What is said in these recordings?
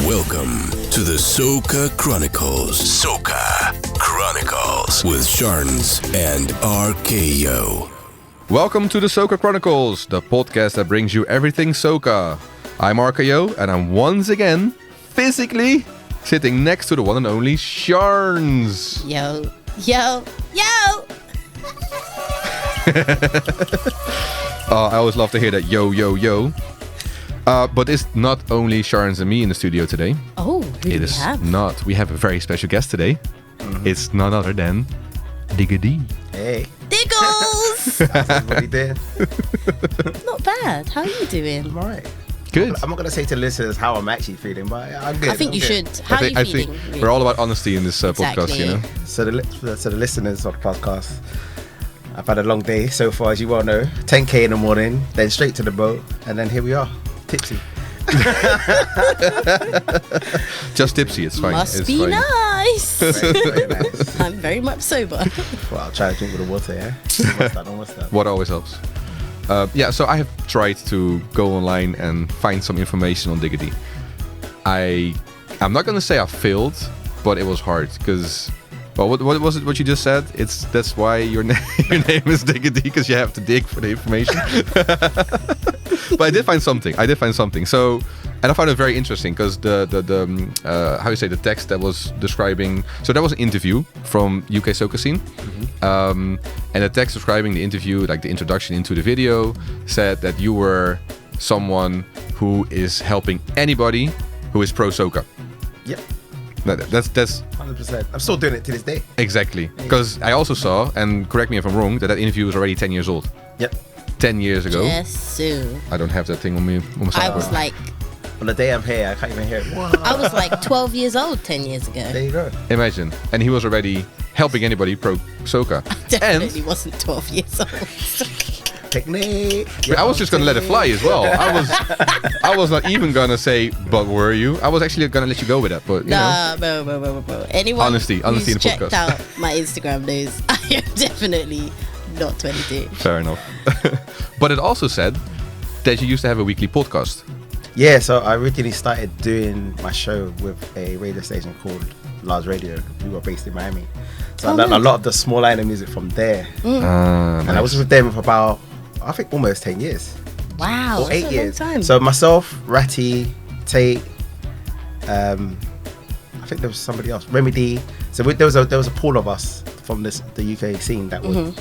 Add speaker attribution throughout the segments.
Speaker 1: Welcome to the Soca Chronicles. Soca Chronicles with Sharns and RKO.
Speaker 2: Welcome to the Soca Chronicles, the podcast that brings you everything Soca. I'm RKO and I'm once again physically sitting next to the one and only Sharns.
Speaker 3: Yo.
Speaker 2: I always love to hear that yo. But it's not only Sharns and me in the studio today.
Speaker 3: Oh, who do we have?
Speaker 2: Not. We have a very special guest today. Mm-hmm. It's none other than Digga D.
Speaker 4: Hey.
Speaker 3: Diggles!
Speaker 4: How's everybody doing?
Speaker 3: Not bad. How are you doing?
Speaker 4: I'm alright.
Speaker 2: Good.
Speaker 4: I'm not going to say to listeners how I'm actually feeling, but I'm good.
Speaker 3: I think you should. How are you
Speaker 2: I
Speaker 3: feeling?
Speaker 2: think
Speaker 3: really?
Speaker 2: we're all about honesty in this podcast, you know?
Speaker 4: So the listeners of the podcast, I've had a long day so far, as you well know. 10k in the morning, then straight to the boat, and then here we are, tipsy.
Speaker 2: Just tipsy, it's fine.
Speaker 3: Must
Speaker 2: it's
Speaker 3: be
Speaker 2: fine.
Speaker 3: nice.
Speaker 4: Very nice.
Speaker 3: I'm very much sober.
Speaker 4: Well, I'll try to drink with the water, yeah? Almost done.
Speaker 2: What always helps. So I have tried to go online and find some information on Digga D. I'm not gonna say I failed, but it was hard because, well, what was it? What you just said? That's why your name is Digga D, because you have to dig for the information. But I did find something. So, and I found it very interesting because the text that was describing. So that was an interview from UK Soca Scene. Mm-hmm. And the text describing the interview, like the introduction into the video, said that you were someone who is helping anybody who is pro Soca.
Speaker 4: Yep.
Speaker 2: That's
Speaker 4: 100%. I'm still doing it to this day.
Speaker 2: Exactly. Because I also saw, and correct me if I'm wrong, that interview was already 10 years old.
Speaker 4: Yep.
Speaker 2: 10 years ago.
Speaker 3: Yes, so.
Speaker 2: I don't have that thing on me. On my
Speaker 3: I was like,
Speaker 4: On the day I'm here, I can't even hear it.
Speaker 3: I was like 12 years old 10 years ago.
Speaker 4: There you go.
Speaker 2: Imagine. And he was already helping anybody pro Soca.
Speaker 3: Definitely wasn't 12 years old.
Speaker 4: Technique.
Speaker 2: I was just gonna let it fly as well. I was not even gonna say, but were you? I was actually gonna let you go with that, but you know.
Speaker 3: No. Anyone
Speaker 2: Honesty
Speaker 3: who's
Speaker 2: in the
Speaker 3: checked
Speaker 2: podcast.
Speaker 3: out my Instagram knows I am definitely not 22.
Speaker 2: Fair enough. But it also said that you used to have a weekly podcast.
Speaker 4: Yeah, so I originally started doing my show with a radio station called Large Radio, who were based in Miami. So I learned a lot of the small line of music from there. And I was with them for about, I think, almost 10 years.
Speaker 3: Wow,
Speaker 4: Or
Speaker 3: that's
Speaker 4: 8
Speaker 3: a
Speaker 4: years.
Speaker 3: long time.
Speaker 4: So myself, Ratty, Tate, I think there was somebody else, Remedy. So there was a pool of us from the UK scene that were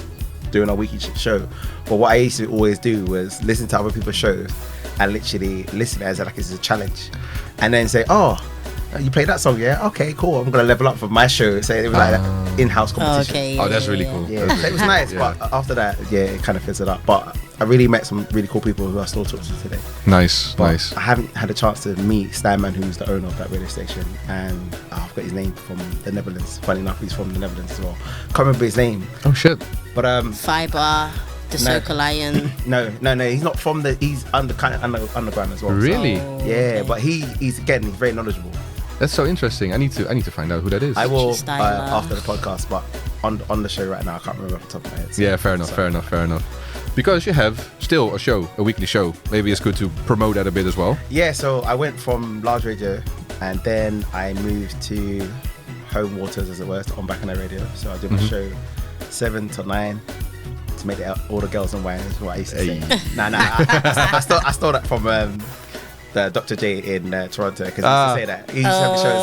Speaker 4: doing our weekly show. But what I used to always do was listen to other people's shows and literally listen as like it's a challenge, and then say, "Oh, you play that song, yeah? Okay, cool. I'm gonna level up for my show." So it was like an in-house competition.
Speaker 3: Okay,
Speaker 2: Oh, that's really cool.
Speaker 4: Yeah, so it was nice, but after that, it kind of fizzled up. But I really met some really cool people who I still talk to today.
Speaker 2: Nice.
Speaker 4: I haven't had a chance to meet Steinman, who's the owner of that radio station, and I've got his name from the Netherlands. Funny enough, he's from the Netherlands as well. Can't remember his name,
Speaker 2: Oh shit.
Speaker 4: but
Speaker 3: Fiber, the
Speaker 4: No.
Speaker 3: Soca Lion.
Speaker 4: no, he's not from he's underground as well.
Speaker 2: Really?
Speaker 3: Oh,
Speaker 4: So, yeah,
Speaker 3: okay.
Speaker 4: but he's very knowledgeable.
Speaker 2: That's so interesting. I need to find out who that is.
Speaker 4: I will
Speaker 3: Styler.
Speaker 4: after the podcast, but on the show right now, I can't remember off the top of my head. So-
Speaker 2: Yeah, fair enough. Because you have still a weekly show. Maybe it's good to promote that a bit as well.
Speaker 4: Yeah, so I went from Large Radio, and then I moved to Home Waters, as it were, on Back on the Radio. So I did my show 7 to 9 to make all the girls and wine, is what I used to say. I stole that from the Dr. J in Toronto, because he used to say that. He used to have a show at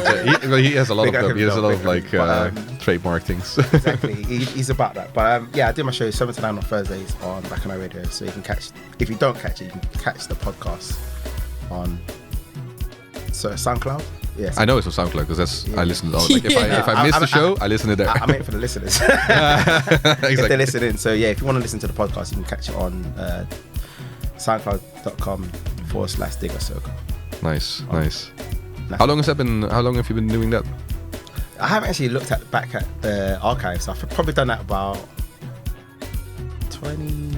Speaker 4: 7 to 9.
Speaker 2: He has a lot
Speaker 4: Big
Speaker 2: of
Speaker 4: up
Speaker 2: them. He has a lot of
Speaker 4: himself,
Speaker 2: like
Speaker 4: big up.
Speaker 2: trademark things.
Speaker 4: Exactly, he's about that. But I did my show 7 to 9 on Thursdays on Back on the Radio, so you can catch. If you don't catch it, you can catch the podcast on SoundCloud. Yes,
Speaker 2: I know it's on SoundCloud because I listen to all. Like,
Speaker 3: Yeah.
Speaker 2: if I miss the show, I listen to that.
Speaker 4: I meant for the listeners. If they're
Speaker 2: Exactly.
Speaker 4: listening. So yeah, if you want to listen to the podcast, you can catch it on soundcloud.com/Digga Soca.
Speaker 2: Nice.
Speaker 4: Nah.
Speaker 2: How long have you been doing that?
Speaker 4: I haven't actually looked back at the archives. I've probably done that about 20.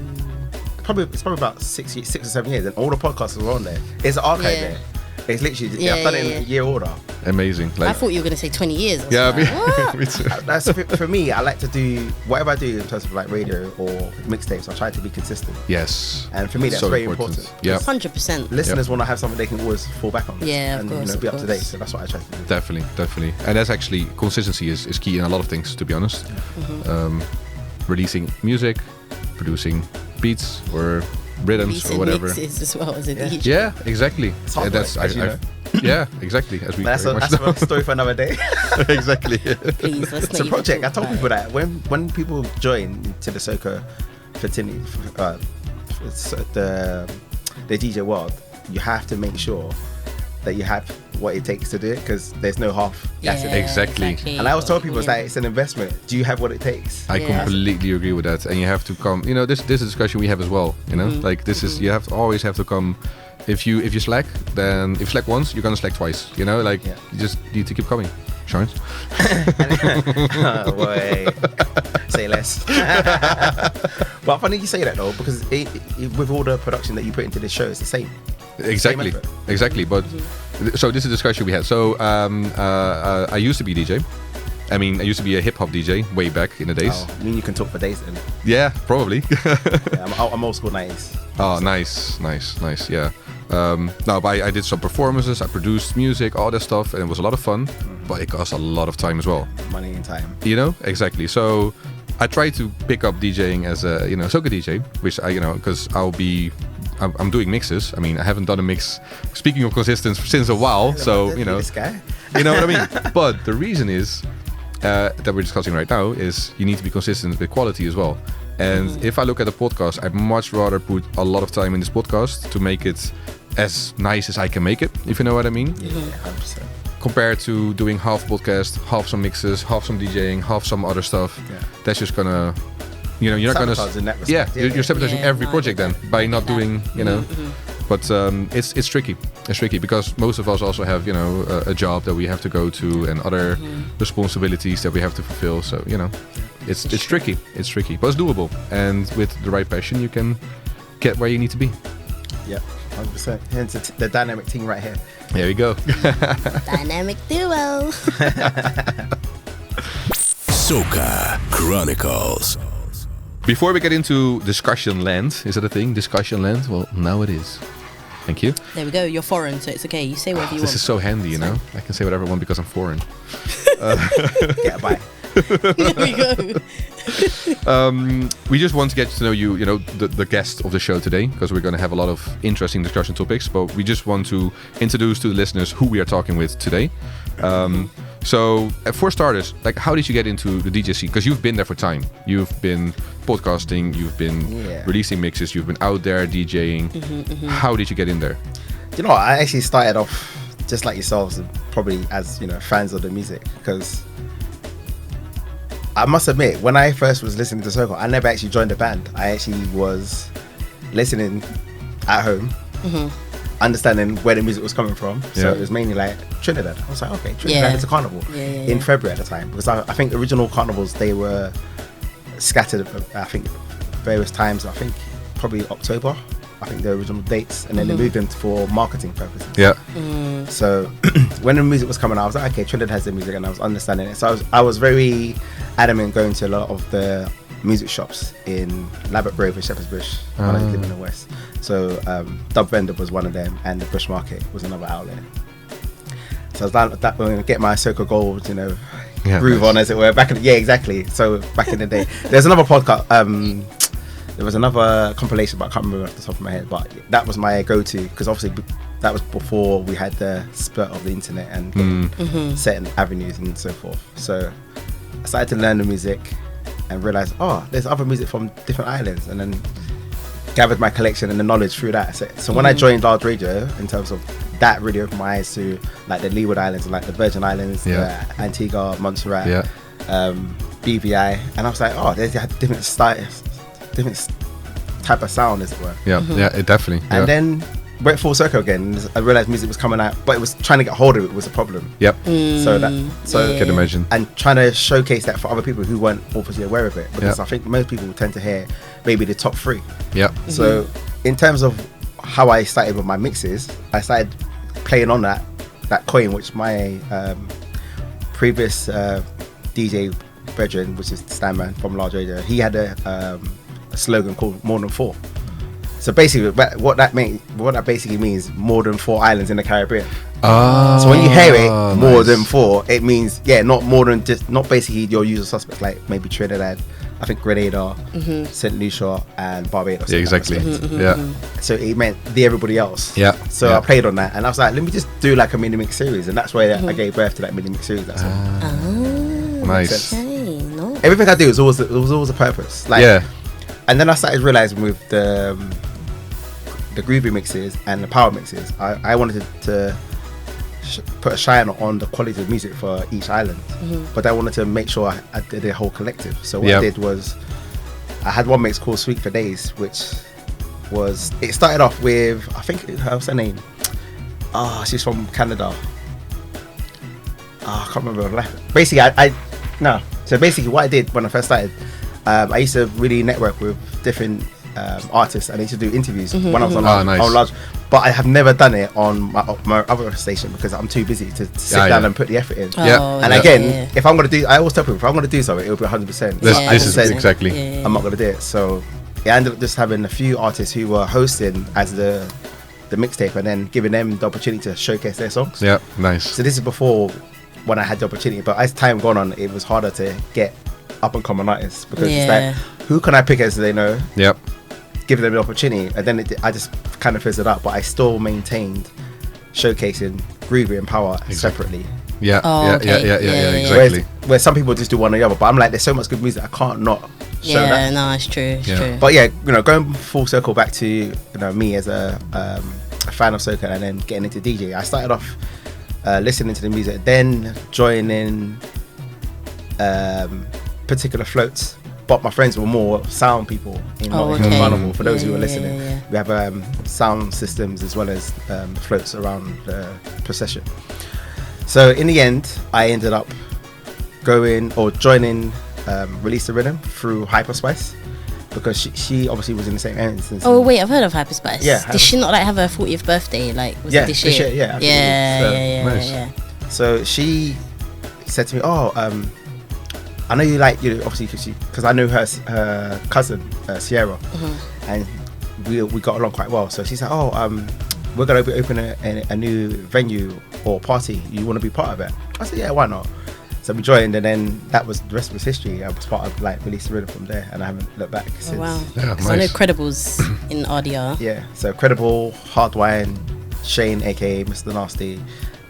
Speaker 4: It's probably about 6 or 7 years, and all the podcasts were on there. There's an archive
Speaker 3: Yeah.
Speaker 4: there. It's literally I've done it in a year order.
Speaker 2: Amazing.
Speaker 3: I thought you were going to say 20 years. I was
Speaker 2: Yeah,
Speaker 3: like,
Speaker 2: me too.
Speaker 4: That's for me. I like to do whatever I do in terms of like radio or mixtapes. I try to be consistent,
Speaker 2: Yes.
Speaker 4: and for me that's
Speaker 2: So
Speaker 4: very
Speaker 2: important.
Speaker 4: important.
Speaker 2: Yeah.
Speaker 3: 100%.
Speaker 4: Listeners want to have something they can always fall back on.
Speaker 3: Yeah, of
Speaker 4: and
Speaker 3: course,
Speaker 4: be
Speaker 3: of
Speaker 4: up to date.
Speaker 3: course.
Speaker 4: So that's what I try to do.
Speaker 2: Definitely. And that's actually consistency is key in a lot of things, to be honest. Releasing music, producing beats or rhythms
Speaker 3: Releasing
Speaker 2: or whatever.
Speaker 3: mixes as well as a
Speaker 4: Yeah.
Speaker 3: DJ.
Speaker 2: Yeah, exactly.
Speaker 4: It's hard
Speaker 2: And that's
Speaker 4: work, as you know.
Speaker 2: yeah, exactly. As we
Speaker 4: But
Speaker 2: very much
Speaker 4: that's
Speaker 2: know.
Speaker 4: a story for another day.
Speaker 2: Exactly.
Speaker 3: Please, let's
Speaker 4: It's
Speaker 3: not
Speaker 4: a
Speaker 3: even
Speaker 4: project. I
Speaker 3: talk
Speaker 4: told
Speaker 3: about
Speaker 4: people
Speaker 3: it.
Speaker 4: that when people join to the Soca fraternity, the DJ world, you have to make sure that you have what it takes to do it, because there's no half gas in it.
Speaker 2: Exactly.
Speaker 4: And I always tell people
Speaker 3: Yeah.
Speaker 4: it's like it's an investment. Do you have what it takes?
Speaker 2: I
Speaker 3: Yeah.
Speaker 2: completely agree with that, and you have to come. You know, this is a discussion we have as well. You know, like this is you have to always have to come. If you slack, then if you slack once, you're gonna slack twice. You know, like
Speaker 4: Yeah.
Speaker 2: you just need to keep coming. Sean?
Speaker 4: Oh, boy. Say less. But funny you say that though, because with all the production that you put into this show, it's the same.
Speaker 2: Exactly,
Speaker 4: effort.
Speaker 2: exactly. But so this is a discussion we had. So I used to be DJ. I mean, I used to be a hip hop DJ way back in the days.
Speaker 4: Oh, I mean, you can talk for days then.
Speaker 2: Yeah, probably.
Speaker 4: Yeah, I'm old school 90s.
Speaker 2: Oh, nice. Yeah. No, but I did some performances. I produced music, all that stuff, and it was a lot of fun. But it cost a lot of time as well.
Speaker 4: Money and time.
Speaker 2: You know, exactly. So I try to pick up DJing as a soca DJ, which because I'm doing mixes. I mean, I haven't done a mix. Speaking of consistency, since a while. So
Speaker 4: This guy.
Speaker 2: you know what I mean. But the reason is that we're discussing right now is you need to be consistent with quality as well. And if I look at a podcast, I'd much rather put a lot of time in this podcast to make it as nice as I can make it, if you know what I mean.
Speaker 4: Yeah, 100%.
Speaker 2: Compared to doing half podcast, half some mixes, half some DJing, half some other stuff.
Speaker 4: Yeah.
Speaker 2: That's just gonna, you're not gonna.
Speaker 4: Sabotage in that
Speaker 2: Yeah,
Speaker 4: respect.
Speaker 2: you're sabotaging
Speaker 3: Yeah,
Speaker 2: every
Speaker 3: no, I
Speaker 2: project
Speaker 3: get
Speaker 2: then
Speaker 3: that.
Speaker 2: by
Speaker 3: I
Speaker 2: not
Speaker 3: get that.
Speaker 2: doing, But it's tricky. It's tricky because most of us also have a job that we have to go to and other responsibilities that we have to fulfill. So it's tricky. It's tricky, but it's doable. And with the right passion, you can get where you need to be.
Speaker 4: Yeah, 100%. Hence the dynamic team right here.
Speaker 2: There you go.
Speaker 3: Dynamic duo.
Speaker 1: Soca Chronicles.
Speaker 2: Before we get into discussion land, is that a thing? Discussion land? Well, now it is. Thank you.
Speaker 3: There we go. You're foreign, so it's okay. You say whatever you
Speaker 2: This
Speaker 3: want.
Speaker 2: is so handy, you know? I can say whatever I want because I'm foreign.
Speaker 4: Yeah, bye.
Speaker 3: There we go.
Speaker 2: We just want to get to know you, the guest of the show today, because we're going to have a lot of interesting discussion topics, but we just want to introduce to the listeners who we are talking with today. So, for starters, like, how did you get into the DJ scene? Because you've been there for time. You've been podcasting, you've been releasing mixes, you've been out there DJing. How did you get in there?
Speaker 4: I actually started off just like yourselves, probably as fans of the music, because I must admit, when I first was listening to Soca, I never actually joined a band. I actually was listening at home, understanding where the music was coming from. So
Speaker 2: Yeah.
Speaker 4: it was mainly like Trinidad. I was like, okay, Trinidad is a carnival in February at the time, because I think original carnivals, they were scattered, I think, various times. I think probably October, I think the original dates, and then they moved them for marketing purposes.
Speaker 2: Yeah.
Speaker 4: So when the music was coming out, I was like, okay, Trinidad has the music, and I was understanding it. So I was very adamant going to a lot of the music shops in Labatt Grove and Shepherd's Bush when I lived in the West. So Dub Vendor was one of them, and the Bush Market was another outlet. So I was down that going to get my Soca Gold, groove on, as it were. Exactly. So back in the day, there's another podcast. There was another compilation, but I can't remember off the top of my head. But that was my go-to, because obviously that was before we had the spurt of the internet and certain avenues and so forth. So I started to learn the music and realized, there's other music from different islands, and then gathered my collection and the knowledge through that. So when I joined Large Radio, in terms of that, really opened my eyes to like the Leeward Islands and like the Virgin Islands, Antigua, Montserrat, BVI, and I was like, there's different styles, different type of sound, as it were.
Speaker 2: It definitely.
Speaker 4: And then went full circle again. I realized music was coming out, but it was trying to get hold of it was a problem. So
Speaker 2: can imagine.
Speaker 4: And trying to showcase that for other people who weren't obviously aware of it, because I think most people tend to hear maybe the top 3. So in terms of how I started with my mixes, I started playing on that coin, which my previous DJ brethren, which is Stanman from Large Radio, he had a slogan called "More Than 4." So basically, what that basically means, more than 4 islands in the Caribbean.
Speaker 2: Oh,
Speaker 4: So when you hear it, more
Speaker 2: nice.
Speaker 4: than 4, it means not more than not basically your usual suspects like maybe Trinidad, I think Grenada, Saint Lucia, and Barbados.
Speaker 2: Yeah, exactly. Yeah.
Speaker 4: So it meant everybody else.
Speaker 2: Yeah.
Speaker 4: So
Speaker 2: Yeah.
Speaker 4: I played on that, and I was like, let me just do like a mini mix series, and that's where I gave birth to that mini mix series. That's all.
Speaker 2: Nice.
Speaker 3: Okay, no.
Speaker 4: Everything I do was always a purpose. Like,
Speaker 2: Yeah.
Speaker 4: And then I started realizing with the groovy mixes and the power mixes, I wanted to put a shine on the quality of music for each island, but I wanted to make sure I did a whole collective. So what I did was I had one mix called Sweet for Days, which was, it started off with, I think, what's her name? She's from Canada. I can't remember. Basically, so basically what I did when I first started, I used to really network with different artists, and I used to do interviews when I was on Large, but I have never done it on my other station because I'm too busy to sit down and put the effort in. And again, if I'm going to do, I always tell people, if I'm going to do something, it'll be 100%.
Speaker 2: This is exactly.
Speaker 4: I'm not going to do it. So I ended up just having a few artists who were hosting as the mixtape, and then giving them the opportunity to showcase their songs.
Speaker 2: Yeah, nice.
Speaker 4: So this is before when I had the opportunity, but as time gone on, it was harder to get up and coming artists because it's like, who can I pick as they know?
Speaker 2: Yep.
Speaker 4: Give them the opportunity, and then I just kind of fizzled out, but I still maintained showcasing groovy and power separately.
Speaker 2: Yeah,
Speaker 3: Oh, okay.
Speaker 2: yeah, exactly.
Speaker 4: Where some people just do one or the other, but I'm like, there's so much good music, I can't not show that.
Speaker 3: No, it's true. It's true.
Speaker 4: But yeah, going full circle back to me as a fan of soca and then getting into DJ. I started off listening to the music, then joining particular floats. But my friends were more sound people in Carnival. For those who are listening, we have sound systems as well as floats around the procession. So in the end, I ended up joining Release the Rhythm through Hyperspice, because she obviously was in the same instance.
Speaker 3: Oh wait, I've heard of Hyperspice.
Speaker 4: Yeah.
Speaker 3: Did she not like have her 40th birthday? Like, was it this year?
Speaker 4: Yeah.
Speaker 3: Yeah.
Speaker 4: So, So she said to me, I know you like, obviously because I knew her cousin Sierra, and we got along quite well. So she said, we're gonna be opening a new venue or party. You want to be part of it? I said, yeah, why not? So we joined, and then the rest was history. I was part of Release the Rhythm from there, and I haven't looked back since.
Speaker 3: Oh, wow.
Speaker 2: Yeah,
Speaker 3: 'Cause I know Credibles in RDR.
Speaker 4: Yeah, so Credible, Hardwine, Shane, aka Mr. Nasty,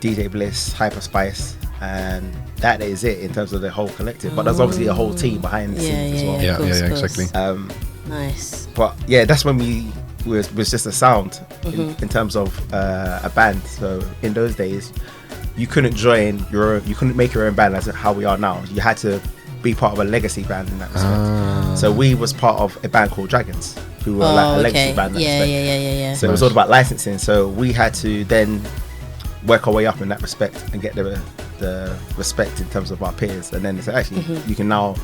Speaker 4: DJ Bliss, Hyperspice, and that is it in terms of the whole collective. But there's obviously a whole team behind the scenes as well.
Speaker 3: Yeah, of course,
Speaker 2: exactly.
Speaker 3: Nice.
Speaker 4: But yeah, that's when we was just a sound in terms of a band. So in those days, you couldn't you couldn't make your own band as how we are now. You had to be part of a legacy band in that respect. So we was part of a band called Dragons, who were like a legacy band in that respect.
Speaker 3: Yeah.
Speaker 4: So it was all about licensing. So we had to then work our way up in that respect and get the respect in terms of our peers. And then it's actually you can now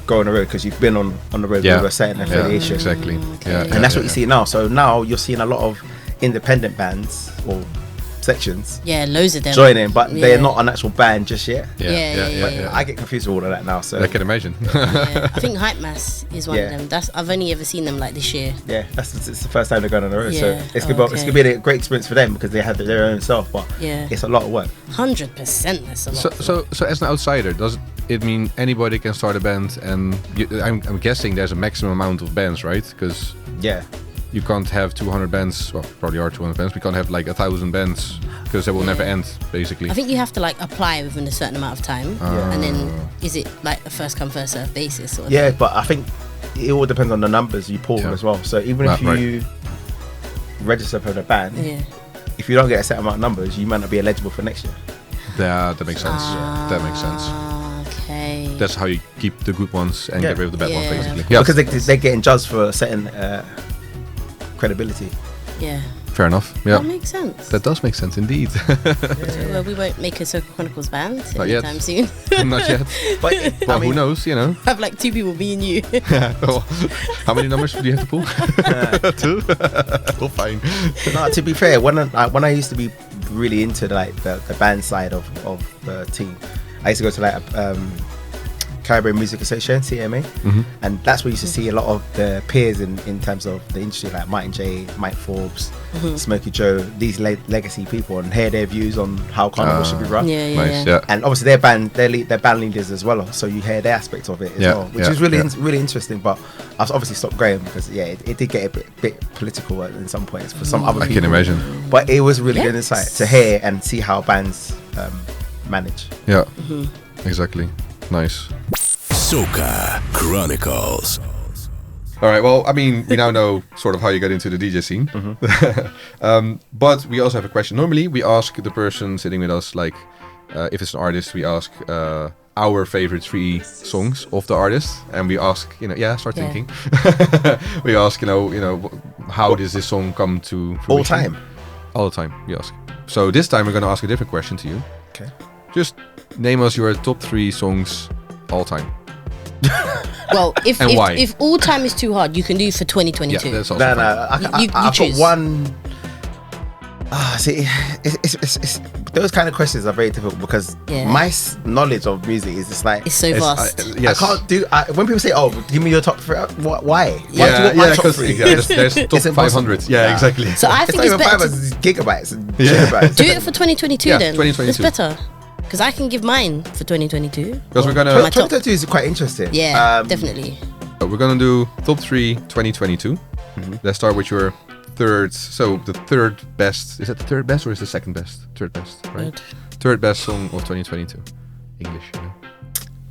Speaker 4: go on the road because you've been on the road with a certain affiliation.
Speaker 2: Exactly.
Speaker 4: And that's what you see now. So now you're seeing a lot of independent bands or sections
Speaker 3: Loads of them
Speaker 4: joining, but they're not an actual band just yet.
Speaker 2: Yeah.
Speaker 4: I get confused with all of that now. So
Speaker 2: I can imagine.
Speaker 3: I think Hype Mass is one of them. I've only ever seen them like this year.
Speaker 4: Yeah, it's the first time they're going on the road. So
Speaker 3: Yeah.
Speaker 4: it's gonna be a great experience for them because they have their own self. But it's a lot of work.
Speaker 3: 100%. That's a lot.
Speaker 2: So as an outsider, does it mean anybody can start a band? And I'm guessing there's a maximum amount of bands, right? Because you can't have 200 bands. Well, probably are 200 bands. We can't have like 1,000 bands because they will never end, basically.
Speaker 3: I think you have to like apply within a certain amount of time, and then is it like a first come first serve basis? Sort of thing?
Speaker 4: But I think it all depends on the numbers you pull as well. So even if you register for the band, if you don't get a set amount of numbers, you might not be eligible for next year.
Speaker 2: Yeah, that makes sense. That makes sense.
Speaker 3: Okay.
Speaker 2: That's how you keep the good ones and get rid of the bad ones, basically.
Speaker 4: Because they're getting judged for a certain credibility.
Speaker 3: Yeah.
Speaker 2: Fair enough. Yeah.
Speaker 3: That makes sense.
Speaker 2: That does make sense indeed.
Speaker 3: Well, we won't make a Soca Chronicles band anytime soon.
Speaker 2: Not yet.
Speaker 4: But
Speaker 2: well, who knows, you know.
Speaker 3: Have like 2 people, me and you.
Speaker 2: Well, how many numbers do you have to pull? 2? Well, fine.
Speaker 4: No, to be fair, when I used to be really into like the band side of the team. I used to go to like Caribbean Music Association, CMA, and that's where you used to see a lot of the peers in terms of the industry, like Martin J, Mike Forbes, Smokey Joe, these legacy people, and hear their views on how Carnival should be run.
Speaker 2: Yeah.
Speaker 4: And obviously they're band leaders as well, so you hear their aspect of it as well, which is really interesting. But I've obviously stopped going because it did get a bit political in some points for some other people.
Speaker 2: I can imagine.
Speaker 4: But it was really good insight to hear and see how bands manage.
Speaker 2: Yeah, exactly. Nice.
Speaker 1: Soca Chronicles.
Speaker 2: All right. Well, I mean, we now know sort of how you got into the DJ scene. But we also have a question. Normally, we ask the person sitting with us, like, if it's an artist, we ask our favorite 3 songs of the artist, and we ask, start thinking. We ask, how does this song come to fruition? All the time. We ask. So this time we're going to ask a different question to you.
Speaker 4: Okay.
Speaker 2: Just name us your top 3 songs all time.
Speaker 3: Well, if
Speaker 2: why?
Speaker 3: if all time is too hard, you can do it for 2022.
Speaker 2: Yeah, that's also fine.
Speaker 3: You
Speaker 4: I've
Speaker 3: choose.
Speaker 4: got one. See, it's those kind of questions are very difficult because my knowledge of music is just like
Speaker 3: It's so vast.
Speaker 2: Yes.
Speaker 4: I can't do. When people say, "Oh, give me your top 3," why? Why do you
Speaker 2: Yeah,
Speaker 4: want my top 3?
Speaker 2: there's top
Speaker 4: It's impossible.
Speaker 2: 500. Yeah, exactly.
Speaker 3: So I
Speaker 4: It's
Speaker 3: think
Speaker 4: not
Speaker 3: it's
Speaker 4: even
Speaker 3: better
Speaker 4: 500 gigabytes and
Speaker 2: Yeah.
Speaker 4: gigabytes.
Speaker 3: do it for 2022 then.
Speaker 2: 2022.
Speaker 3: It's better. Because I can give mine for 2022.
Speaker 2: Because we're gonna-
Speaker 3: For my top.
Speaker 4: 2022 is quite interesting.
Speaker 3: Yeah, definitely.
Speaker 2: We're gonna do top 3 2022. Let's start with your third. So the third best. Is that the third best or is the second best? Third best, right? Third best song of 2022. English.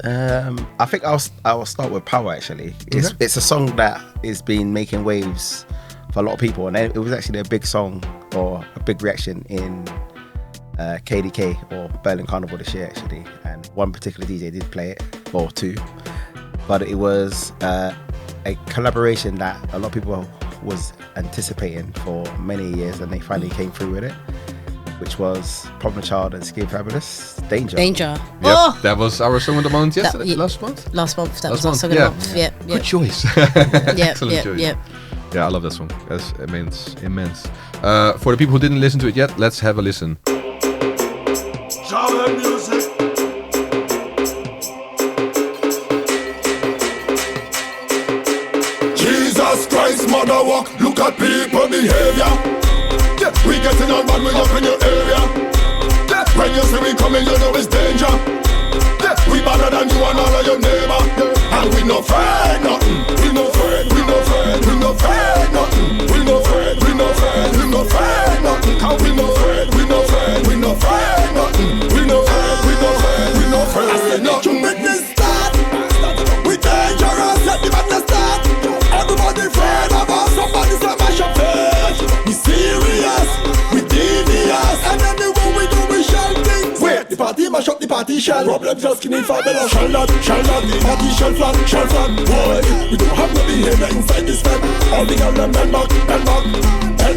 Speaker 4: I think I will start with Power. Actually, it's a song that has been making waves for a lot of people, and it was actually a big song or a big reaction in KDK or Berlin Carnival this year actually, and one particular DJ did play it, or 2, but it was a collaboration that a lot of people was anticipating for many years, and they finally came through with it, which was Problem Child and Skip Fabulous, Danger.
Speaker 2: Yep, that was our song of the month yesterday, last month.
Speaker 3: Last month, that
Speaker 2: Last
Speaker 3: was our
Speaker 2: month,
Speaker 3: song of the month. Yep.
Speaker 2: Good choice. Excellent choice. Yeah, I love that song. That's immense. For the people who didn't listen to it yet, let's have a listen.
Speaker 5: Music. Jesus Christ, mother walk, look at people behavior. Yeah, we getting on bad, we up in your area. Yeah, when you see we coming, you know it's danger. Yeah, we better than you and all of your neighbor. Yeah, and we no afraid nothing. We no afraid, we no afraid, we no afraid nothing. We no afraid, we no afraid, we no afraid nothing. Cause we no afraid, we no afraid, we no afraid nothing. We no afraid, we no afraid, we no afraid nothing. Business start, we dangerous, let the madness start. Everybody afraid of us, somebody say mash up face. We serious, we devious, and anywhere we go we shall things. Wait, the party mash up, the party shall. Problem just skinny for better. Shall not, the party shall flat. Boy, we don't have no behavior inside this fed. All the girls them bend back, bend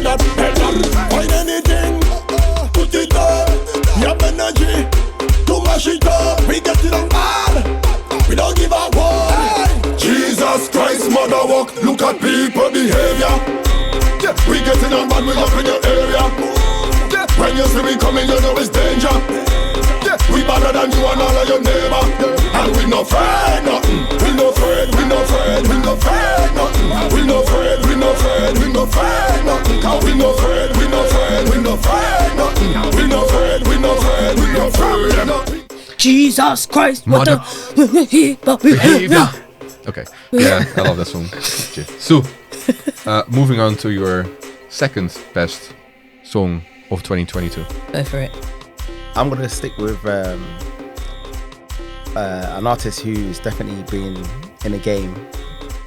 Speaker 5: that. Find anything, put it up. We have energy to mash it up. We get it on bad, we don't give a one. Jesus Christ, mother walk, look at people behavior. Yeah, we getting on bad, we up in your area. Yeah, when you see we coming, you know it's danger. Yeah, we better than you and all of your neighbor. Yeah, and we no afraid nothing. We no afraid, we no afraid, we no afraid nothing. We no afraid, we no afraid, we no afraid nothing. Cause we no afraid, we no afraid, we no afraid nothing. We no afraid, we no afraid, we no afraid nothing.
Speaker 3: Jesus Christ,
Speaker 2: Mother
Speaker 3: behavior.
Speaker 2: Okay. Yeah, I love that song. So, moving on to your second best song of 2022.
Speaker 3: Go for it.
Speaker 4: I'm gonna stick with an artist who's definitely been in the game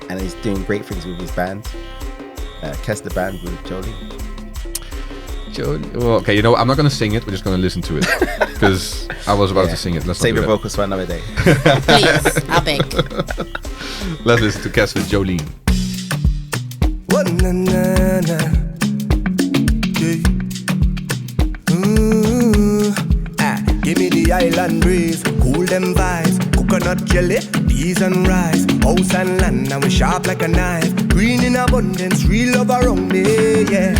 Speaker 4: and is doing great things with his band. Kes the Band with Jolie.
Speaker 2: Well, okay, I'm not gonna sing it. We're just gonna listen to it because I was about to sing it. Let's
Speaker 4: Save
Speaker 2: not
Speaker 4: your
Speaker 2: do that.
Speaker 4: vocals for another day.
Speaker 3: Please, I beg.
Speaker 2: Let's listen to Kes with Jolene.
Speaker 6: Oh, na, na, na. Yeah. Give me the island breeze, cool them vibes, coconut jelly, peas and rice, house and land, and we sharp like a knife, green in abundance, real love around me, yeah.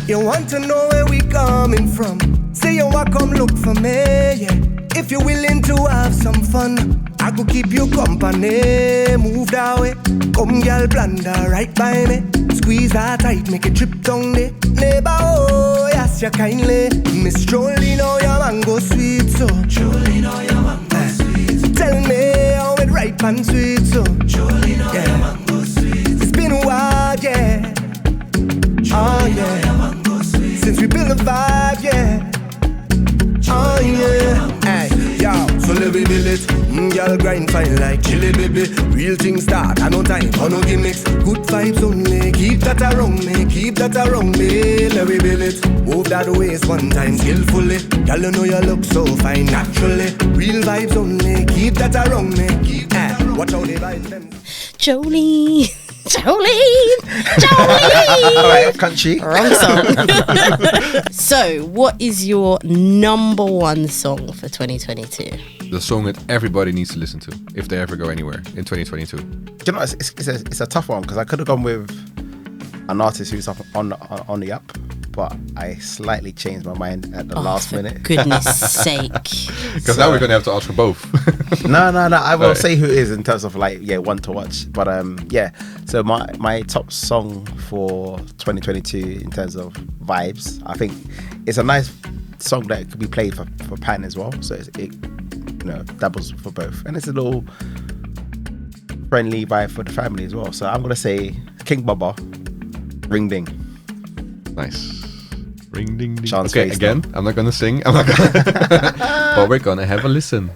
Speaker 6: You want to know where we coming from? you want come look for me, yeah. If you're willing to have some fun, I could keep you company. Move that way, come girl, blunder right by me. Squeeze that tight, make it trip down there. Neighbor, oh, yes, you kindly. Miss Jolene, oh, your mango sweet, so Jolene, oh, your mango sweet. Tell me how it right and sweet, so Jolene, oh, your mango sweet. It's been a while, yeah. Oh, yeah. Since we built a vibe, yeah. Oh, yeah. Hey, yo, so let me build it. Y'all grind fine like chili, baby. Real things start, I no time for no gimmicks. Good vibes only, keep that around me. Keep that around me, let me build it. Move that waist one time skillfully. Y'all you know you look so fine naturally. Real vibes only, keep that around me. Watch how they vibes them.
Speaker 3: Jolene.
Speaker 4: Alright, country.
Speaker 3: Wrong song. So, what is your number one song for 2022?
Speaker 2: The song that everybody needs to listen to if they ever go anywhere in 2022.
Speaker 4: You know, it's a tough one because I could have gone with an artist who's up on the up, but I slightly changed my mind at the last minute.
Speaker 3: Goodness sake.
Speaker 2: Because now we're going to have to ask for both.
Speaker 4: No. I will say who it is in terms of one to watch. But yeah. So my top song for 2022 in terms of vibes, I think it's a nice song that could be played for Pan as well. So it doubles for both, and it's a little friendly vibe for the family as well. So I'm gonna say King Baba, Ring Ding.
Speaker 2: Nice. Ring ding ding.
Speaker 4: Sean's
Speaker 2: Okay,
Speaker 4: face
Speaker 2: again, I'm not gonna sing. But we're gonna have a listen.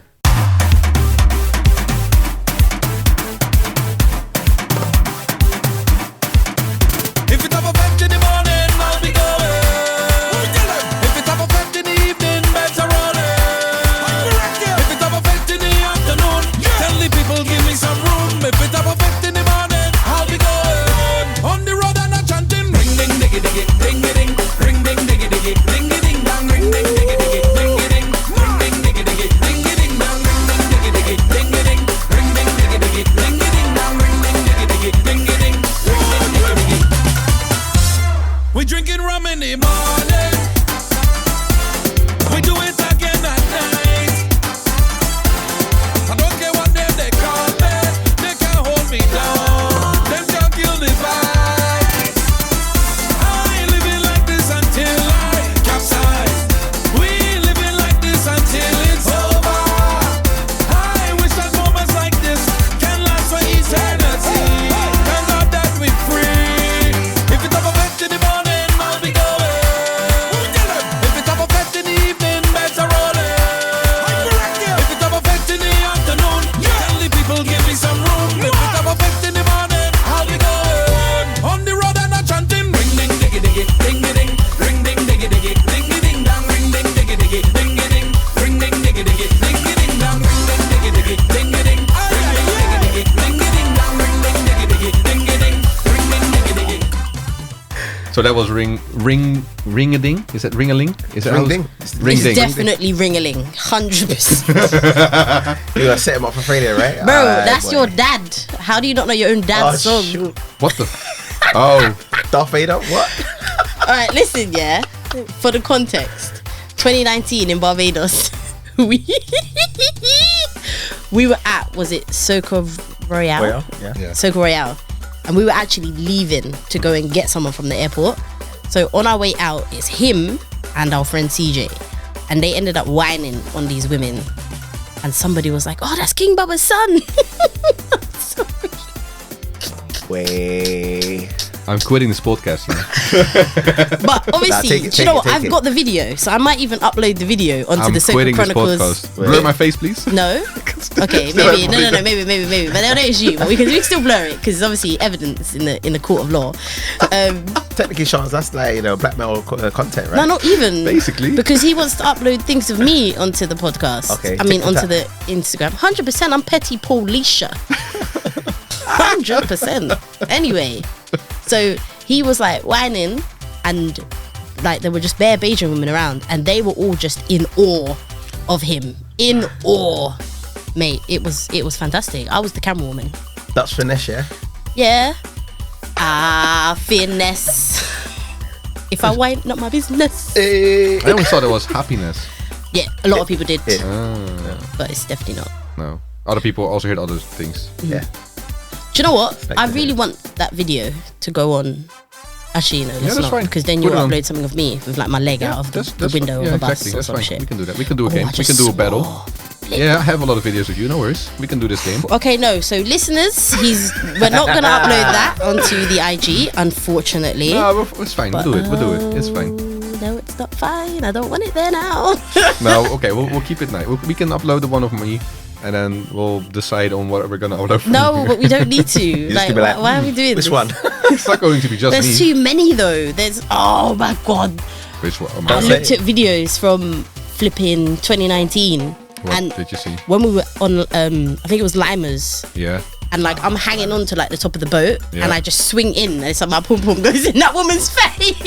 Speaker 7: If it's up a fetch in the morning, I'll be going. If it's up a fetch in the evening, better run it. If it's up a fetch in the afternoon, tell the people give me some room. If it's up a fetch in the morning, I'll be going. On the road and I'm chanting, ring ding diggy diggy, ding ding, ring ding diggy diggy, ding ding dong, ring ding diggy diggy, ding ding, ring ding diggy diggy, ding ding dong, ring ding diggy diggy, ding ding, ring ding diggy diggy, ding ding dong, ring ding diggy diggy, ding ding, ring ding diggy diggy. We drinking rum in the morning. We do it again at night. I don't care what they call me. They can't hold me down. Them can't kill the vibe. I ain't living like this until I capsize. We living like this until it's over. I wish that moments like this can last for eternity. Thank God that we free. If it's up a fetch in the morning, I'll be going. If it's up a fetch in the evening, better roll it. If it's up a fetch in the afternoon, tell the people give me some room. If it's up a fetch in the morning, I'll be going. On the road and I'm chanting, ring ding diggy diggy, ding ding, ring ding diggy diggy, ding ding dong, ring ding diggy diggy, ding ding, ring ding diggy diggy, ding ding dong, ring ding diggy diggy, ding ding, ring ding diggy diggy, ding ding dong, ring ding diggy diggy, ding ding, ring ding diggy diggy.
Speaker 2: So that was ring-a-ding? Is that ring-a-ling? Is that
Speaker 4: Ring-ding.
Speaker 3: It's
Speaker 2: Ring-ding.
Speaker 3: definitely ring-a-ling. 100%.
Speaker 4: You're gonna set him up for failure, right?
Speaker 3: Bro,
Speaker 4: Alright,
Speaker 3: that's
Speaker 4: boy.
Speaker 3: your dad. How do you not know your own dad's song?
Speaker 4: Shoot.
Speaker 2: What the? Oh,
Speaker 4: Darth Vader? What?
Speaker 3: Alright, listen, yeah. For the context, 2019 in Barbados, we were at, was it Soca Royale?
Speaker 4: Well, yeah.
Speaker 3: Soca Royale. And we were actually leaving to go and get someone from the airport. So on our way out, it's him and our friend CJ. And they ended up whining on these women. And somebody was like, oh, that's King Baba's son.
Speaker 4: Way.
Speaker 2: I'm quitting this podcast. You know?
Speaker 3: But obviously,
Speaker 4: take it,
Speaker 3: do you know
Speaker 4: take
Speaker 3: what?
Speaker 4: it,
Speaker 3: I've
Speaker 4: take
Speaker 3: got the video. So I might even upload the video onto
Speaker 2: I'm
Speaker 3: the Soca
Speaker 2: quitting this
Speaker 3: Chronicles.
Speaker 2: podcast. Blur my face, please.
Speaker 3: No? Okay, maybe. No, maybe. But I know it's you. But we can still blur it because it's obviously evidence in the court of law.
Speaker 4: Technically, Sean, that's like blackmail content, right?
Speaker 3: No, not even.
Speaker 2: Basically.
Speaker 3: Because he wants to upload things of me onto the podcast.
Speaker 4: Okay,
Speaker 3: I mean,
Speaker 4: take the
Speaker 3: onto the Instagram. 100%, I'm petty Paulisha. 100%. Anyway, so he was like whining and like there were just bare Bajan women around and they were all just in awe of him. In awe. Mate, it was fantastic. I was the camera woman.
Speaker 4: That's finesse, yeah?
Speaker 3: Yeah. Ah, finesse. If I whine, not my business.
Speaker 2: I always thought it was happiness.
Speaker 3: Yeah, a lot of people did,
Speaker 2: Ah,
Speaker 3: but it's definitely not.
Speaker 2: no. Other people also heard other things.
Speaker 4: Yeah.
Speaker 3: Do you know what? I really want that video to go on. Actually, no, let's
Speaker 2: that's
Speaker 3: not,
Speaker 2: fine.
Speaker 3: because then
Speaker 2: Put
Speaker 3: you'll
Speaker 2: it on.
Speaker 3: upload something of me with like my leg out of the window of a bus
Speaker 2: exactly.
Speaker 3: or
Speaker 2: That's
Speaker 3: some
Speaker 2: fine.
Speaker 3: shit.
Speaker 2: We can do that. We can do a
Speaker 3: Oh,
Speaker 2: game.
Speaker 3: I
Speaker 2: We can
Speaker 3: just
Speaker 2: do a battle.
Speaker 3: swore.
Speaker 2: Yeah, I have a lot of videos with you. No worries. We can do this game.
Speaker 3: Okay, no. So listeners, we're not gonna upload that onto the IG, unfortunately.
Speaker 2: No, it's fine. We'll do it. We'll do it. It's fine.
Speaker 3: No, it's not fine. I don't want it there now.
Speaker 2: No, okay. We'll keep it nice. We can upload the one of me, and then we'll decide on what we're gonna upload. From
Speaker 3: No,
Speaker 2: you.
Speaker 3: but we don't need to.
Speaker 4: just
Speaker 3: Like,
Speaker 4: gonna be like,
Speaker 3: why are we doing
Speaker 4: Which
Speaker 3: this?
Speaker 4: one?
Speaker 2: It's not going to be just
Speaker 3: There's
Speaker 2: me.
Speaker 3: too many though. There's oh my god.
Speaker 2: Which one?
Speaker 3: I
Speaker 4: That's
Speaker 3: looked
Speaker 4: it.
Speaker 3: at videos from flipping 2019,
Speaker 2: What
Speaker 3: and
Speaker 2: did you see?
Speaker 3: when we were on, I think it was Limers,
Speaker 2: Yeah.
Speaker 3: and like I'm hanging on to like the top of the boat,
Speaker 2: Yeah.
Speaker 3: and I just swing in, and it's like my pom pom goes in that woman's face.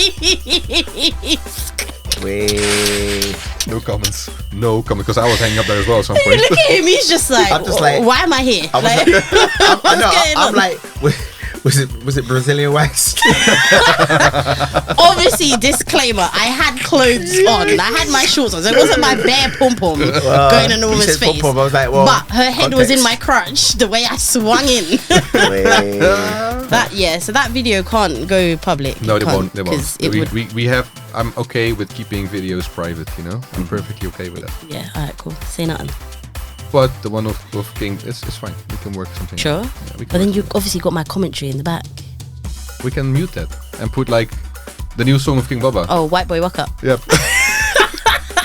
Speaker 4: Wait.
Speaker 2: No comments. No comments. Because I was hanging up there as well at some point.
Speaker 3: Look at him. He's just like,
Speaker 4: I'm just like-
Speaker 3: why am I here?
Speaker 4: I was
Speaker 3: Like,
Speaker 4: like, I know.
Speaker 3: going
Speaker 4: I'm
Speaker 3: on?
Speaker 4: like, was it Brazilian wax?
Speaker 3: obviously, disclaimer: I had clothes on. I had my shorts on. So it wasn't my bare pom pom going in a
Speaker 4: You
Speaker 3: woman's
Speaker 4: said
Speaker 3: face.
Speaker 4: pom-pom, I was like, well,
Speaker 3: but her head was in
Speaker 4: context.
Speaker 3: my crotch. The way I swung in.
Speaker 4: Wait.
Speaker 3: So that video can't go public.
Speaker 2: No, they
Speaker 3: Can't,
Speaker 2: won't. They won't.
Speaker 3: 'cause it would.
Speaker 2: We have. I'm okay with keeping videos private. You know, I'm perfectly okay with that.
Speaker 3: Yeah. All right. Cool. Say nothing.
Speaker 2: But the one of King, it's fine. We can work something.
Speaker 3: Sure.
Speaker 2: out. Yeah, we can
Speaker 3: But then
Speaker 2: work
Speaker 3: you obviously got my commentary in the back.
Speaker 2: we can mute that and put like the new song of King Baba.
Speaker 3: Oh, white boy, walk up.
Speaker 2: Yep.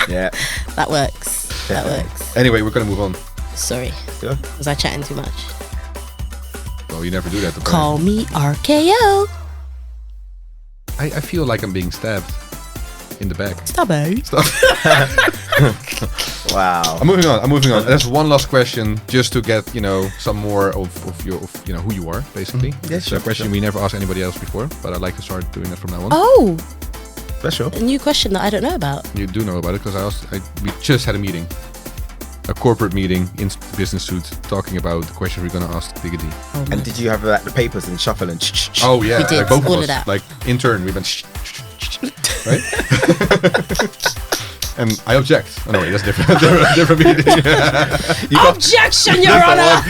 Speaker 4: Yeah.
Speaker 3: That works. That works.
Speaker 2: Anyway, we're gonna move on.
Speaker 3: Sorry.
Speaker 4: Yeah.
Speaker 3: Was I chatting too much?
Speaker 2: Well, you never do that. apparently.
Speaker 3: Call me RKO.
Speaker 2: I feel like I'm being stabbed in the back.
Speaker 3: Stubbo.
Speaker 4: Wow.
Speaker 2: I'm moving on. There's one last question just to get, some more of who you are, basically.
Speaker 4: Yeah,
Speaker 2: It's
Speaker 4: sure,
Speaker 2: a question we never asked anybody else before, but I'd like to start doing that from now on.
Speaker 3: Oh,
Speaker 4: Special.
Speaker 3: a new question that I don't know about.
Speaker 2: You do know about it because we just had a meeting. A corporate meeting in business suits talking about the question we're going to ask Digga D.
Speaker 3: Oh,
Speaker 4: And did you have like the papers and shuffle and
Speaker 2: Oh, yeah.
Speaker 3: We did,
Speaker 2: like both
Speaker 3: all
Speaker 2: of
Speaker 3: of
Speaker 2: us.
Speaker 3: that.
Speaker 2: Like, in turn, we went right? And I object. Oh, no, wait, that's different. different meeting.
Speaker 3: Objection, Your Honor!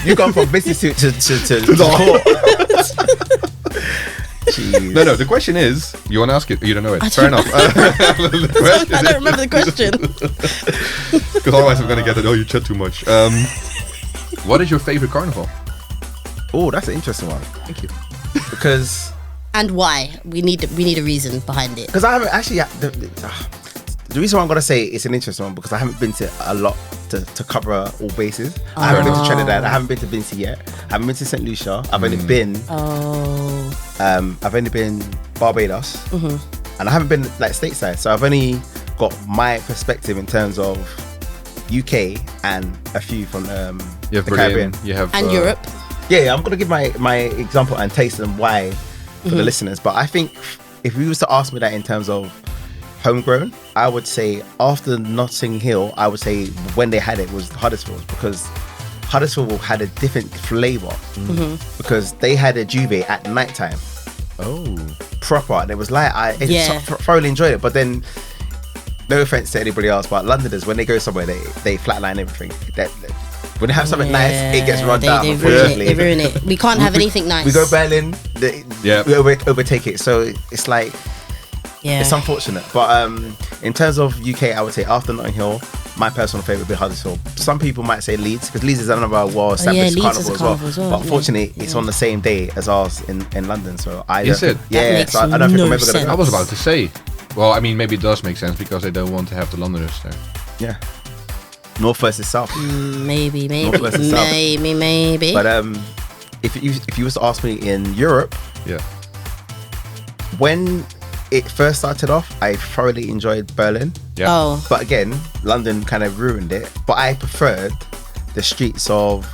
Speaker 4: you gone from business suit to court. Jeez.
Speaker 2: No, the question is, you want to ask it? You don't know it.
Speaker 3: I
Speaker 2: Fair
Speaker 3: don't-
Speaker 2: enough.
Speaker 3: I don't remember the question.
Speaker 2: Because otherwise I'm going to get it. Oh, you chat too much. What is your favorite carnival?
Speaker 4: Oh, that's an interesting one.
Speaker 2: Thank you.
Speaker 4: Because
Speaker 3: And why? We need a reason behind it.
Speaker 4: I haven't actually. The reason why I'm gonna say it's an interesting one because I haven't been to a lot to cover all bases. I haven't been to Trinidad. I haven't been to Vinci yet. I haven't been to St. Lucia. I've only been.
Speaker 3: Oh.
Speaker 4: I've only been Barbados, and I haven't been like stateside. So I've only got my perspective in terms of UK and a few from
Speaker 2: You have
Speaker 4: the
Speaker 2: Berlin.
Speaker 4: Caribbean.
Speaker 2: You have
Speaker 3: And Europe.
Speaker 4: Yeah, I'm gonna give my example and taste and why for the listeners. But I think if you was to ask me that in terms of homegrown, I would say after Notting Hill, I would say when they had it was Huddersfield because Huddersfield had a different flavour because they had a Juve at night time.
Speaker 2: Oh.
Speaker 4: Proper, and it was like I
Speaker 3: Yeah.
Speaker 4: thoroughly enjoyed it. But then, no offense to anybody else, but Londoners when they go somewhere, they flatline everything. When they have something nice, it gets run down.
Speaker 3: They
Speaker 4: Unfortunately,
Speaker 3: ruin it. We can't have anything nice.
Speaker 4: We go Berlin,
Speaker 2: Yeah.
Speaker 4: we overtake it. So it's like
Speaker 3: Yeah.
Speaker 4: it's unfortunate. But in terms of UK, I would say after Notting Hill, my personal favourite would be Huddersfield. Some people might say Leeds because Leeds is another well-established
Speaker 3: Leeds is
Speaker 4: carnival,
Speaker 3: a carnival as well,
Speaker 4: But
Speaker 3: yeah.
Speaker 4: unfortunately, it's on the same day as ours in London. So I
Speaker 2: Is
Speaker 4: don't
Speaker 2: it?
Speaker 4: think- Yeah,
Speaker 3: That makes
Speaker 4: so I don't think
Speaker 3: no
Speaker 4: I'm ever gonna
Speaker 3: sense.
Speaker 2: I was about to say. Well, I mean, maybe it does make sense because they don't want to have the Londoners there.
Speaker 4: Yeah. North versus south.
Speaker 3: Maybe.
Speaker 4: North versus south.
Speaker 3: Maybe.
Speaker 4: But if you was to ask me in Europe,
Speaker 2: Yeah.
Speaker 4: when it first started off, I thoroughly enjoyed Berlin.
Speaker 2: Yeah.
Speaker 3: Oh.
Speaker 4: But again, London kind of ruined it. But I preferred the streets of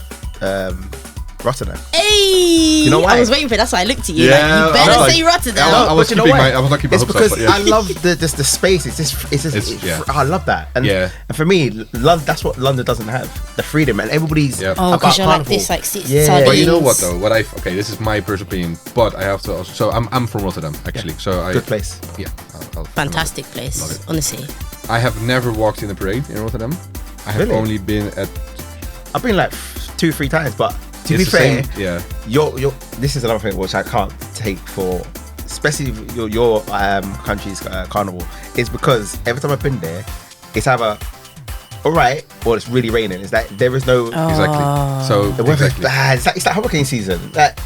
Speaker 4: Rotterdam.
Speaker 3: Hey,
Speaker 4: You know why?
Speaker 3: I was waiting for it. That's why I looked at you.
Speaker 2: Yeah,
Speaker 3: like, you better
Speaker 2: I-
Speaker 3: say Rotterdam.
Speaker 2: I was
Speaker 4: But you know
Speaker 2: keeping
Speaker 4: why?
Speaker 2: I was not keeping my
Speaker 4: It's
Speaker 2: hopes up.
Speaker 4: because
Speaker 2: But yeah.
Speaker 4: I love the space. I love that. And,
Speaker 2: Yeah.
Speaker 4: and for me, London, that's what London doesn't have. The freedom, and everybody's
Speaker 2: Yeah.
Speaker 3: Oh,
Speaker 4: about
Speaker 3: because you're like
Speaker 4: carnival.
Speaker 3: this, like
Speaker 4: Yeah.
Speaker 3: sardines.
Speaker 2: But you know what though? Okay, this is my personal opinion, but I have to also. So I'm from Rotterdam actually. So I
Speaker 4: Good place.
Speaker 2: Yeah, I'll
Speaker 3: Fantastic
Speaker 2: Love
Speaker 3: place,
Speaker 2: it.
Speaker 3: honestly.
Speaker 2: I have never walked in a parade in Rotterdam. I have
Speaker 4: Really?
Speaker 2: only been at.
Speaker 4: I've been like 2-3 times, but to
Speaker 2: It's
Speaker 4: be
Speaker 2: the
Speaker 4: fair,
Speaker 2: same- yeah.
Speaker 4: your this is another thing which I can't take for, especially your country's carnival, is because every time I've been there, it's either all right or it's really raining. It's like there is no.
Speaker 2: Exactly. So
Speaker 4: The weather's
Speaker 2: exactly.
Speaker 4: bad. It's like hurricane season. Like,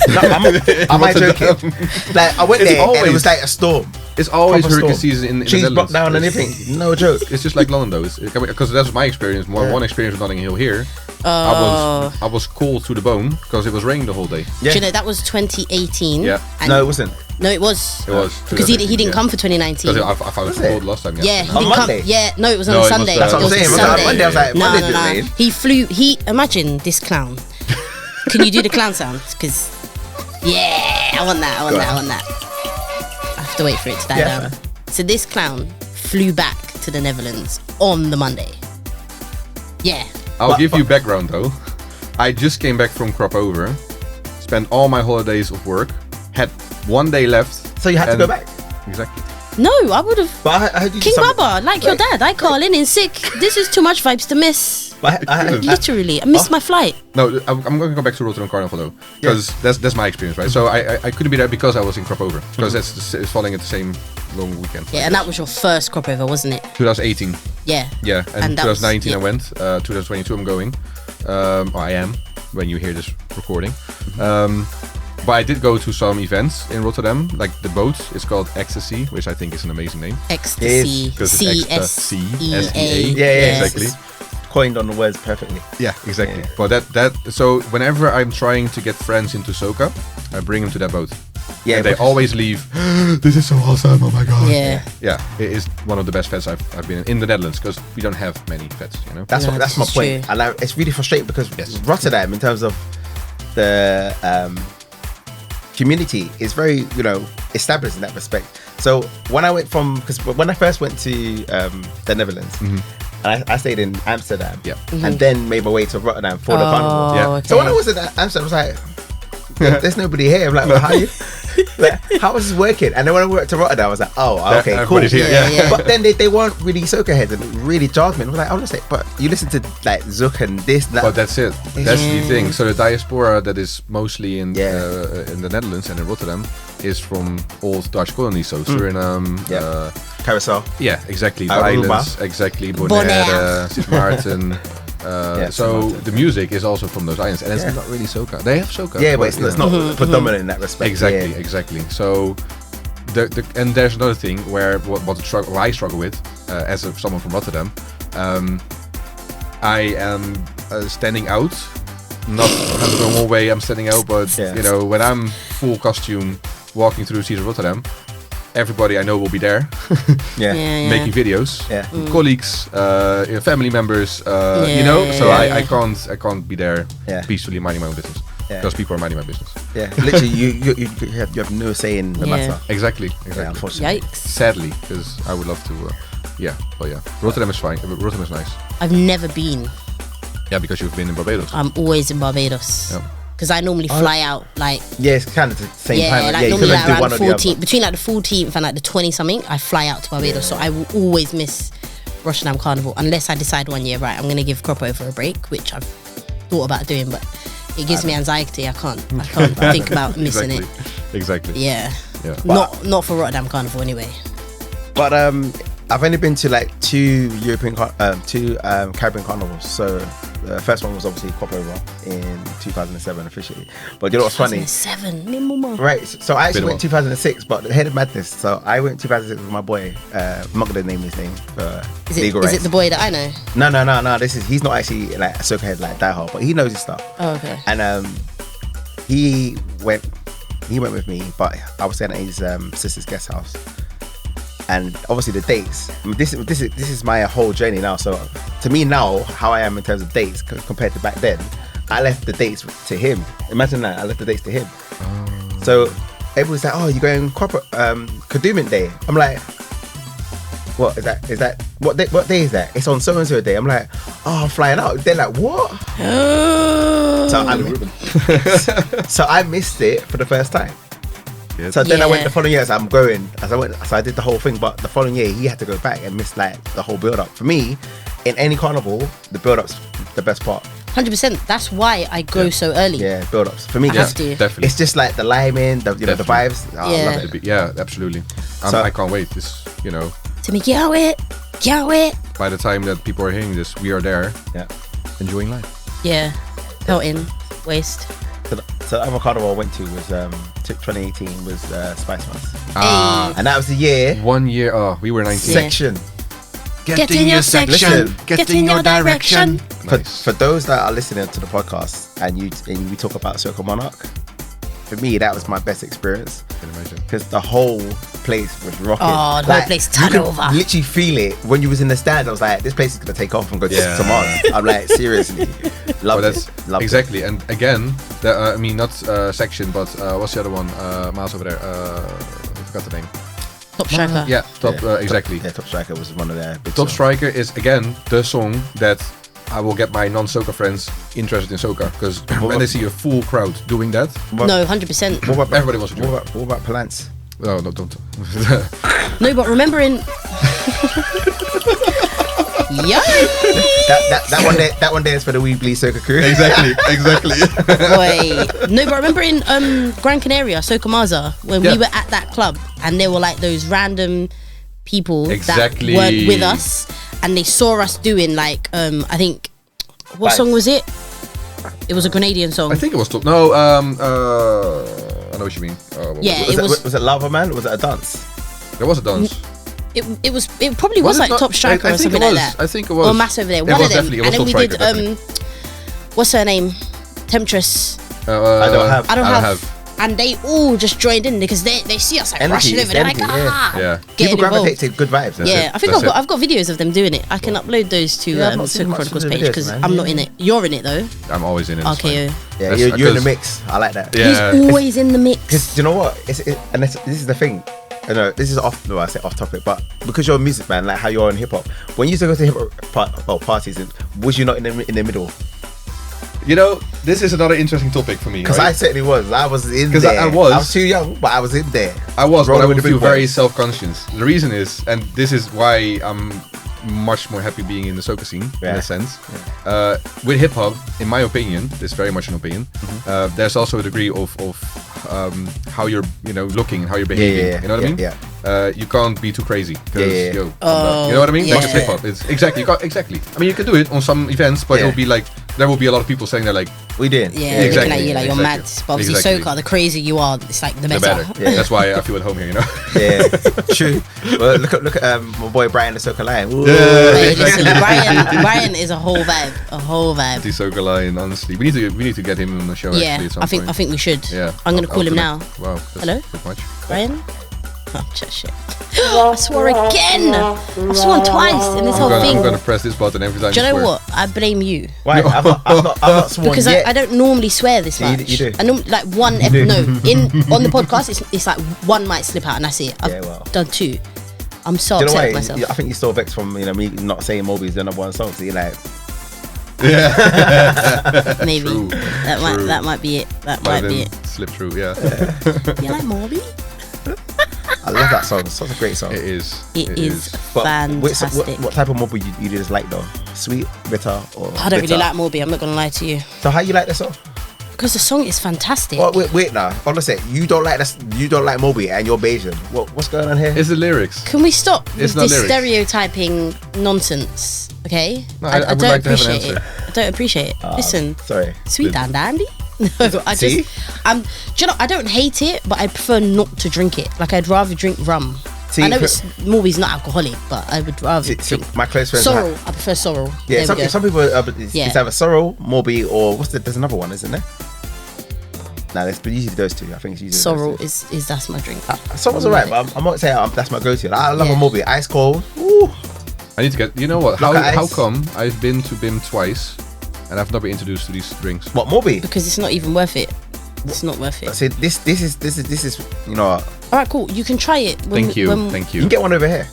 Speaker 4: no, am I joking? Like I went
Speaker 2: It's
Speaker 4: there and it
Speaker 2: always-
Speaker 4: was like a storm.
Speaker 2: It's always
Speaker 4: Proper
Speaker 2: hurricane
Speaker 4: storm.
Speaker 2: season in the
Speaker 4: Cheese
Speaker 2: Netherlands.
Speaker 4: broke down and
Speaker 2: It's-
Speaker 4: everything. No joke.
Speaker 2: It's just like London though, because that's my experience. One experience with Notting Hill here. I was cold to the bone because it was raining the whole day.
Speaker 4: Yeah.
Speaker 3: Do you know that was 2018?
Speaker 2: Yeah.
Speaker 3: And
Speaker 4: No, it wasn't.
Speaker 3: No, it was.
Speaker 2: It was
Speaker 3: Because he didn't
Speaker 2: yeah.
Speaker 3: come for 2019.
Speaker 2: Because I found it
Speaker 4: Was
Speaker 2: cold
Speaker 4: it?
Speaker 2: last time.
Speaker 3: Yeah, he
Speaker 4: On
Speaker 3: didn't
Speaker 4: Monday?
Speaker 3: come. Yeah, no, it was on
Speaker 2: No,
Speaker 3: a
Speaker 2: it was,
Speaker 3: Sunday.
Speaker 2: that's what
Speaker 3: It
Speaker 2: I'm
Speaker 3: was
Speaker 4: saying.
Speaker 3: a
Speaker 4: Was that on
Speaker 3: Sunday.
Speaker 4: Monday? I was like,
Speaker 3: no,
Speaker 4: Monday
Speaker 3: no,
Speaker 4: didn't
Speaker 3: no.
Speaker 4: rain.
Speaker 3: He flew. Imagine this clown. Can you do the clown sound? Because I want that. I want that. I have to wait for it to die
Speaker 4: Yeah.
Speaker 3: down. So this clown flew back to the Netherlands on the Monday. Yeah.
Speaker 2: I'll give you background though. I just came back from crop over, spent all my holidays of work, had 1 day left.
Speaker 4: So you had to
Speaker 2: and-
Speaker 4: go back.
Speaker 2: Exactly.
Speaker 3: No, I would have.
Speaker 4: But I heard you
Speaker 3: King
Speaker 4: did some-
Speaker 3: Baba, like your dad, I call in sick. This is too much vibes to miss.
Speaker 4: But I
Speaker 3: Literally, I missed my flight.
Speaker 2: No, I'm going to go back to Rotterdam Carnival though, because that's my experience, right? So I couldn't be there because I was in crop over, because it's falling at the same long weekend.
Speaker 3: Yeah, and that was your first crop over, wasn't it?
Speaker 2: 2018.
Speaker 3: Yeah.
Speaker 2: Yeah, and
Speaker 3: that was-
Speaker 2: 2019 I
Speaker 3: yeah.
Speaker 2: went. 2022 I'm going. Or I am when you hear this recording. But I did go to some events in Rotterdam, like the boat. It's called Ecstasy, which I think is an amazing name.
Speaker 3: Ecstasy.
Speaker 2: Because it's ecstasy,
Speaker 3: C-S-E-A.
Speaker 4: Yeah,
Speaker 2: exactly.
Speaker 4: it's coined on the words perfectly.
Speaker 2: Yeah, exactly.
Speaker 4: Yeah.
Speaker 2: But so whenever I'm trying to get friends into Soca, I bring them to that boat.
Speaker 4: Yeah,
Speaker 2: and they
Speaker 4: because-
Speaker 2: always leave. This is so awesome! Oh my god!
Speaker 3: Yeah.
Speaker 2: Yeah, it is one of the best fets I've been in the Netherlands, because we don't have many fets, you know.
Speaker 4: That's
Speaker 3: No,
Speaker 4: what. That's my
Speaker 3: this is
Speaker 4: point.
Speaker 3: true.
Speaker 4: And it's really frustrating because
Speaker 2: Yes.
Speaker 4: Rotterdam, in terms of the community, is very established in that respect. So when I went because when I first went to the Netherlands, and I stayed in Amsterdam,
Speaker 2: Yeah.
Speaker 4: and then made my way to Rotterdam for the carnival.
Speaker 2: Yeah.
Speaker 3: okay.
Speaker 4: So when I was in Amsterdam, I was like, "There's nobody here." I'm like, well, "How you? Like, how is this working?" And then when I went to Rotterdam, I was like, "Oh, okay, cool."
Speaker 2: everybody's here,
Speaker 3: yeah.
Speaker 4: But then they weren't really soca heads, and it really jarred me. I was like, honestly, but you listen to like Zook and this, and that.
Speaker 2: But that's it. That's the thing. So the diaspora that is mostly in the Netherlands and in Rotterdam is from old Dutch colonies. So Suriname.
Speaker 4: Yeah. Carousel.
Speaker 2: Yeah, exactly. The
Speaker 4: Aruba.
Speaker 2: islands, exactly. Bonaire, Sint Maarten.
Speaker 4: Sint
Speaker 2: So
Speaker 4: Maarten.
Speaker 2: the music is also from those islands, and it's
Speaker 4: Yeah.
Speaker 2: not really soca. They have soca.
Speaker 4: Yeah, but it's
Speaker 2: you
Speaker 4: not
Speaker 2: know.
Speaker 4: predominant in that respect.
Speaker 2: Exactly,
Speaker 4: Yeah.
Speaker 2: exactly. So, and there's another thing where what I struggle with as someone from Rotterdam. I am standing out, not kind of the normal way I'm standing out, but
Speaker 4: Yeah.
Speaker 2: when I'm full costume walking through the streets of Rotterdam, everybody I know will be there
Speaker 4: Yeah.
Speaker 3: Yeah.
Speaker 2: making videos.
Speaker 4: Yeah.
Speaker 2: Colleagues, family members, So
Speaker 3: Yeah.
Speaker 2: I can't be there
Speaker 4: Yeah.
Speaker 2: peacefully minding my own business
Speaker 4: Yeah.
Speaker 2: because people are minding my business.
Speaker 4: Yeah. Literally, you have no say in the
Speaker 3: Yeah.
Speaker 4: matter.
Speaker 2: Exactly.
Speaker 4: Yeah, unfortunately.
Speaker 3: Yikes.
Speaker 2: Sadly, because I would love to. Rotterdam is fine. Rotterdam is nice.
Speaker 3: I've never been.
Speaker 2: Yeah, because you've been in Barbados.
Speaker 3: I'm always in Barbados.
Speaker 2: Yeah.
Speaker 3: Because I normally fly out like
Speaker 4: Yeah, it's kind of the same time.
Speaker 3: like
Speaker 4: you
Speaker 3: normally
Speaker 4: couldn't
Speaker 3: like
Speaker 4: do
Speaker 3: around
Speaker 4: one
Speaker 3: the
Speaker 4: or the
Speaker 3: 14th,
Speaker 4: other.
Speaker 3: between like the 14th and like the 20 something, I fly out to Barbados. So I will always miss Rotterdam Carnival unless I decide one year, right, I'm gonna give crop over a break, which I've thought about doing, but it gives me anxiety. I can't think about missing it.
Speaker 2: Exactly.
Speaker 3: Yeah.
Speaker 2: Yeah.
Speaker 3: Not for Rotterdam Carnival anyway.
Speaker 4: But I've only been to like two Caribbean carnivals. So the first one was obviously Crop Over in 2007 officially. But you know what's funny?
Speaker 3: 2007.
Speaker 4: Right, so I actually
Speaker 2: Been a
Speaker 4: went 2006, but the head of madness. So I went 2006 with my boy. I'm not gonna name his name for legal
Speaker 3: Is
Speaker 4: rights.
Speaker 3: it the boy that I know?
Speaker 4: No. He's not actually like a soca head like Die Hard, but he knows his stuff.
Speaker 3: Oh, okay.
Speaker 4: And he went with me, but I was staying at his sister's guest house. And obviously the dates. I mean, this is my whole journey now. So to me now, how I am in terms of dates compared to back then, I left the dates to him. Imagine that, I left the dates to him. So everyone's like, oh, you're going Kadooment Day. I'm like, what is that? Is that what day is that? It's on so and so day. I'm like, oh, I'm flying out. They're like, what? So I missed it for the first time.
Speaker 2: Yes.
Speaker 4: So then I went the following year. So I'm going. So I did the whole thing. But the following year, he had to go back and miss like the whole build up. For me, in any carnival, the build up's the best part.
Speaker 3: 100%. That's why I go so early.
Speaker 4: Yeah, build ups for me.
Speaker 3: I have to.
Speaker 2: Definitely.
Speaker 4: It's just like the liming, the vibes. Oh, I love it.
Speaker 2: Yeah, absolutely.
Speaker 4: So-
Speaker 2: I can't wait. This,
Speaker 3: To me, get it.
Speaker 2: by the time that people are hearing this, we are there,
Speaker 4: Yeah.
Speaker 2: enjoying life.
Speaker 3: Yeah. Felt in. Waste.
Speaker 4: So the other carnival I went to was 2018 was Spice Months,
Speaker 3: Hey.
Speaker 4: and that was the year
Speaker 2: 1 year. Oh, we were 19.
Speaker 3: Yeah.
Speaker 4: section.
Speaker 3: Get in your section. Get in your direction.
Speaker 2: Nice.
Speaker 4: For those that are listening to the podcast and we talk about Soca Monarch, for me that was my best experience
Speaker 2: Can imagine.
Speaker 4: because the whole place was rocking.
Speaker 3: Oh, the whole place
Speaker 4: you
Speaker 3: turned
Speaker 4: could
Speaker 3: over.
Speaker 4: literally feel it when you was in the stand. I was like, this place is gonna take off and go to Mars. I'm like, seriously, love it. Love
Speaker 2: exactly. And again, I mean, not section, but what's the other one? Miles over there. I forgot the name.
Speaker 3: Top striker.
Speaker 2: Yeah, top. Exactly.
Speaker 4: Yeah, Top Striker was one of their big
Speaker 2: Top
Speaker 4: songs.
Speaker 2: Striker is again the song that I will get my non-soca friends interested in soca, because when they see a full crowd doing that,
Speaker 3: No, 100%.
Speaker 4: What about,
Speaker 2: everybody wants to join.
Speaker 4: what about Palance?
Speaker 2: No, don't.
Speaker 3: No, but remember in. Yeah.
Speaker 4: That one there is for the Weebly Soca crew.
Speaker 2: exactly.
Speaker 3: Boy. No, but remember in Gran Canaria, Soca Maza, when
Speaker 2: Yeah.
Speaker 3: we were at that club and there were like those random people
Speaker 2: Exactly.
Speaker 3: that weren't with us and they saw us doing like I think what
Speaker 4: Vibes.
Speaker 3: song was it? It was a Grenadian song.
Speaker 2: I think it was top. No, I know what you mean.
Speaker 3: Yeah,
Speaker 4: Was it Lava Man? Was it a dance?
Speaker 2: There was a dance.
Speaker 3: It probably was
Speaker 2: it
Speaker 3: like
Speaker 2: not?
Speaker 3: Top Striker
Speaker 2: I
Speaker 3: or
Speaker 2: think
Speaker 3: something
Speaker 2: it was.
Speaker 3: like that.
Speaker 2: I think it was.
Speaker 3: Or Mass over there.
Speaker 2: It
Speaker 3: One
Speaker 2: was
Speaker 3: of them.
Speaker 2: definitely. It
Speaker 3: And
Speaker 2: was
Speaker 3: then we
Speaker 2: Top
Speaker 3: did
Speaker 2: Striker,
Speaker 3: what's her name? Temptress.
Speaker 4: I don't have.
Speaker 3: I don't have. And they all just joined in because they see us like
Speaker 4: Energy,
Speaker 3: rushing
Speaker 4: it's
Speaker 3: over. They're like,
Speaker 4: energy,
Speaker 2: Yeah.
Speaker 3: getting
Speaker 4: People
Speaker 3: involved.
Speaker 4: gravitate to good vibes.
Speaker 2: That's
Speaker 3: Yeah,
Speaker 2: it.
Speaker 3: I think
Speaker 2: That's
Speaker 3: I've got videos of them doing it. I can upload those to
Speaker 4: Yeah, I've not seen
Speaker 3: Soca
Speaker 4: much
Speaker 3: Chronicles
Speaker 4: of the
Speaker 3: page
Speaker 4: videos,
Speaker 3: because
Speaker 4: man.
Speaker 3: I'm not in it. You're in it though.
Speaker 2: I'm always in it. it's
Speaker 3: RKO.
Speaker 2: fine.
Speaker 4: Yeah,
Speaker 2: That's-
Speaker 4: you're in the
Speaker 2: because-
Speaker 4: mix. I like that.
Speaker 2: Yeah.
Speaker 3: He's always in the mix.
Speaker 4: Because you know what? This is the thing. I know this is off. No, I say off topic, but because you're a music man, like how you're in hip hop. When you used to go to hip hop parties, was you not in the middle?
Speaker 2: You know, this is another interesting topic for me.
Speaker 4: Because
Speaker 2: right?
Speaker 4: I certainly was. I was in
Speaker 2: 'Cause
Speaker 4: there.
Speaker 2: I was
Speaker 4: too young, but I was in there.
Speaker 2: I was, but I
Speaker 4: Rolling
Speaker 2: would
Speaker 4: with the
Speaker 2: feel
Speaker 4: big
Speaker 2: very
Speaker 4: boys.
Speaker 2: self-conscious. The reason is, and this is why I'm much more happy being in the soca scene in
Speaker 4: Yeah.
Speaker 2: a sense. With hip hop, in my opinion, this is very much an opinion. There's also a degree of how you're, looking and how you're behaving.
Speaker 4: yeah,
Speaker 2: you know what I mean?
Speaker 4: yeah.
Speaker 2: You can't be too crazy. 'Cause,
Speaker 4: Yeah.
Speaker 2: you know what I mean?
Speaker 3: yeah.
Speaker 2: That's hip hop. It's exactly. Exactly. I mean, you can do it on some events, but
Speaker 4: Yeah.
Speaker 2: it'll be like there will be a lot of people saying they're like,
Speaker 4: We did.
Speaker 3: Yeah,
Speaker 2: Exactly,
Speaker 3: looking at you like you're mad.
Speaker 2: exactly.
Speaker 3: But obviously
Speaker 2: Exactly.
Speaker 3: Soca, the crazier you are, it's like the
Speaker 2: the
Speaker 3: better.
Speaker 2: better.
Speaker 4: Yeah.
Speaker 2: That's why I feel at home here.
Speaker 4: Yeah, true. Well, look at my boy Brian the Soca Lion. Ooh.
Speaker 3: Hey, listen, Brian is a whole vibe.
Speaker 2: The Soca Lion, honestly, we need to get him on the show.
Speaker 3: Yeah,
Speaker 2: actually, at some
Speaker 3: I think
Speaker 2: point.
Speaker 3: we should.
Speaker 2: Yeah,
Speaker 3: I'm gonna call him now.
Speaker 2: Wow. That's
Speaker 3: Hello?
Speaker 2: pretty much.
Speaker 3: Brian? Oh, shit. I swore again. I've sworn twice in this whole thing.
Speaker 2: I'm gonna press this button every time.
Speaker 3: Do you
Speaker 2: you
Speaker 3: know
Speaker 2: swear.
Speaker 3: what? I blame you.
Speaker 4: Why? I'm not sworn
Speaker 3: Because
Speaker 4: yet.
Speaker 3: I don't normally swear this
Speaker 4: You
Speaker 3: much.
Speaker 4: do.
Speaker 3: I normally like one.
Speaker 4: do.
Speaker 3: No, on the podcast, it's like one might slip out, and that's it. I've
Speaker 4: Yeah, well.
Speaker 3: done two. I'm so
Speaker 4: Do you know
Speaker 3: upset
Speaker 4: why?
Speaker 3: with myself.
Speaker 4: I think you're still vexed from me not saying Moby's the number one song. So you're like,
Speaker 3: Maybe
Speaker 2: True,
Speaker 3: that might be it. That might be it.
Speaker 2: Slip through. Yeah,
Speaker 3: You like Morby?
Speaker 4: I love that song. It's such a great song.
Speaker 2: it is.
Speaker 3: It is
Speaker 4: But
Speaker 3: fantastic.
Speaker 4: what type of Moby you just like though? Sweet, bitter, or
Speaker 3: I don't
Speaker 4: bitter?
Speaker 3: really like Morby. I'm not gonna lie to you
Speaker 4: So how you like the song?
Speaker 3: because the song is fantastic.
Speaker 4: Well, wait now. Honestly, you don't like this. You don't like Moby, and you're Bayesian. What's going on here?
Speaker 2: It's the lyrics.
Speaker 3: Can we stop
Speaker 2: It's
Speaker 3: with
Speaker 2: not
Speaker 3: this
Speaker 2: lyrics.
Speaker 3: stereotyping nonsense? Okay,
Speaker 2: No, I would
Speaker 3: don't
Speaker 2: like to have an
Speaker 3: appreciate it.
Speaker 2: answer.
Speaker 3: I don't appreciate it. Listen,
Speaker 4: Sorry.
Speaker 3: sweet and dandy. No, I
Speaker 4: See?
Speaker 3: just, do you know, I don't hate it, but I prefer not to drink it. Like I'd rather drink rum.
Speaker 4: See,
Speaker 3: I know
Speaker 4: for-
Speaker 3: Morby's not alcoholic, but I would rather
Speaker 4: See,
Speaker 3: drink
Speaker 4: my close friends.
Speaker 3: sorrel. I prefer sorrel.
Speaker 4: Yeah,
Speaker 3: There we go.
Speaker 4: some people. It's
Speaker 3: Yeah.
Speaker 4: either Sorrow, Moby, or there's another one, isn't there? No, it's usually those two. I think it's usually
Speaker 3: sorrel
Speaker 4: those
Speaker 3: is that's my drink.
Speaker 4: two. Sorrow's alright, but I'm not saying that's my go-to. I love
Speaker 3: Yeah.
Speaker 4: a Moby, ice cold. Ooh.
Speaker 2: I need to get. You know what?
Speaker 4: Block of
Speaker 2: How
Speaker 4: ice.
Speaker 2: come I've been to BIM twice, and I've not been introduced to these drinks.
Speaker 4: What, Morby?
Speaker 3: Because it's not even worth it. It's not worth it.
Speaker 4: See, this is, you know,
Speaker 3: All right, cool. You can try it.
Speaker 2: Thank you.
Speaker 4: you can get one over here.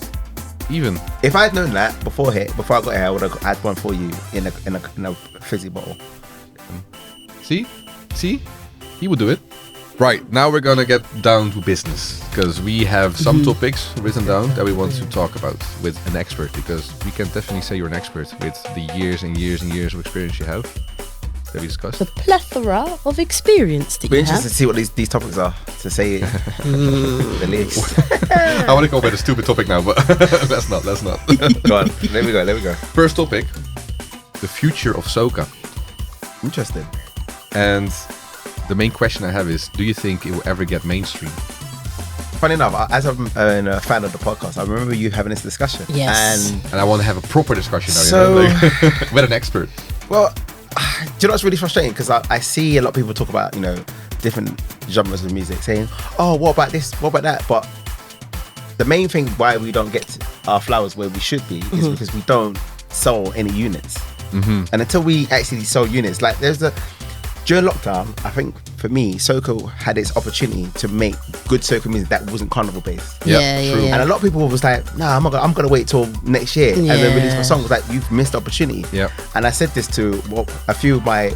Speaker 2: Even
Speaker 4: If I had known that before I got here, I would have had one for you in a fizzy bottle.
Speaker 2: see, he would do it. Right, now we're gonna get down to business because we have some topics written down that we want to talk about with an expert, because we can definitely say you're an expert with the years and years and years of experience you have that we discussed.
Speaker 3: The plethora of experience that
Speaker 4: Be
Speaker 3: you
Speaker 4: interested
Speaker 3: have.
Speaker 4: to see what these topics are, to say the least.
Speaker 2: I want to go with a stupid topic now, but let's not.
Speaker 4: Go on, there we go.
Speaker 2: First topic, the future of soca.
Speaker 4: Interesting.
Speaker 2: And the main question I have is, do you think it will ever get mainstream?
Speaker 4: Funny enough, as I'm a fan of the podcast, I remember you having this discussion.
Speaker 3: Yes.
Speaker 2: And I want to have a proper discussion now,
Speaker 4: So-
Speaker 2: you know, like, with an expert.
Speaker 4: Well, do you know what's really frustrating? Because I see a lot of people talk about, you know, different genres of music, saying, oh, what about this? What about that? But the main thing why we don't get our flowers where we should be is because we don't sell any units. And until we actually sell units, like during lockdown, I think for me, soca had its opportunity to make good soca music that wasn't carnival based.
Speaker 3: Yeah.
Speaker 4: And a lot of people was like, nah, I'm gonna wait till next year and then release my song. It was like, you've missed opportunity.
Speaker 2: Yep.
Speaker 4: And I said this to a few of my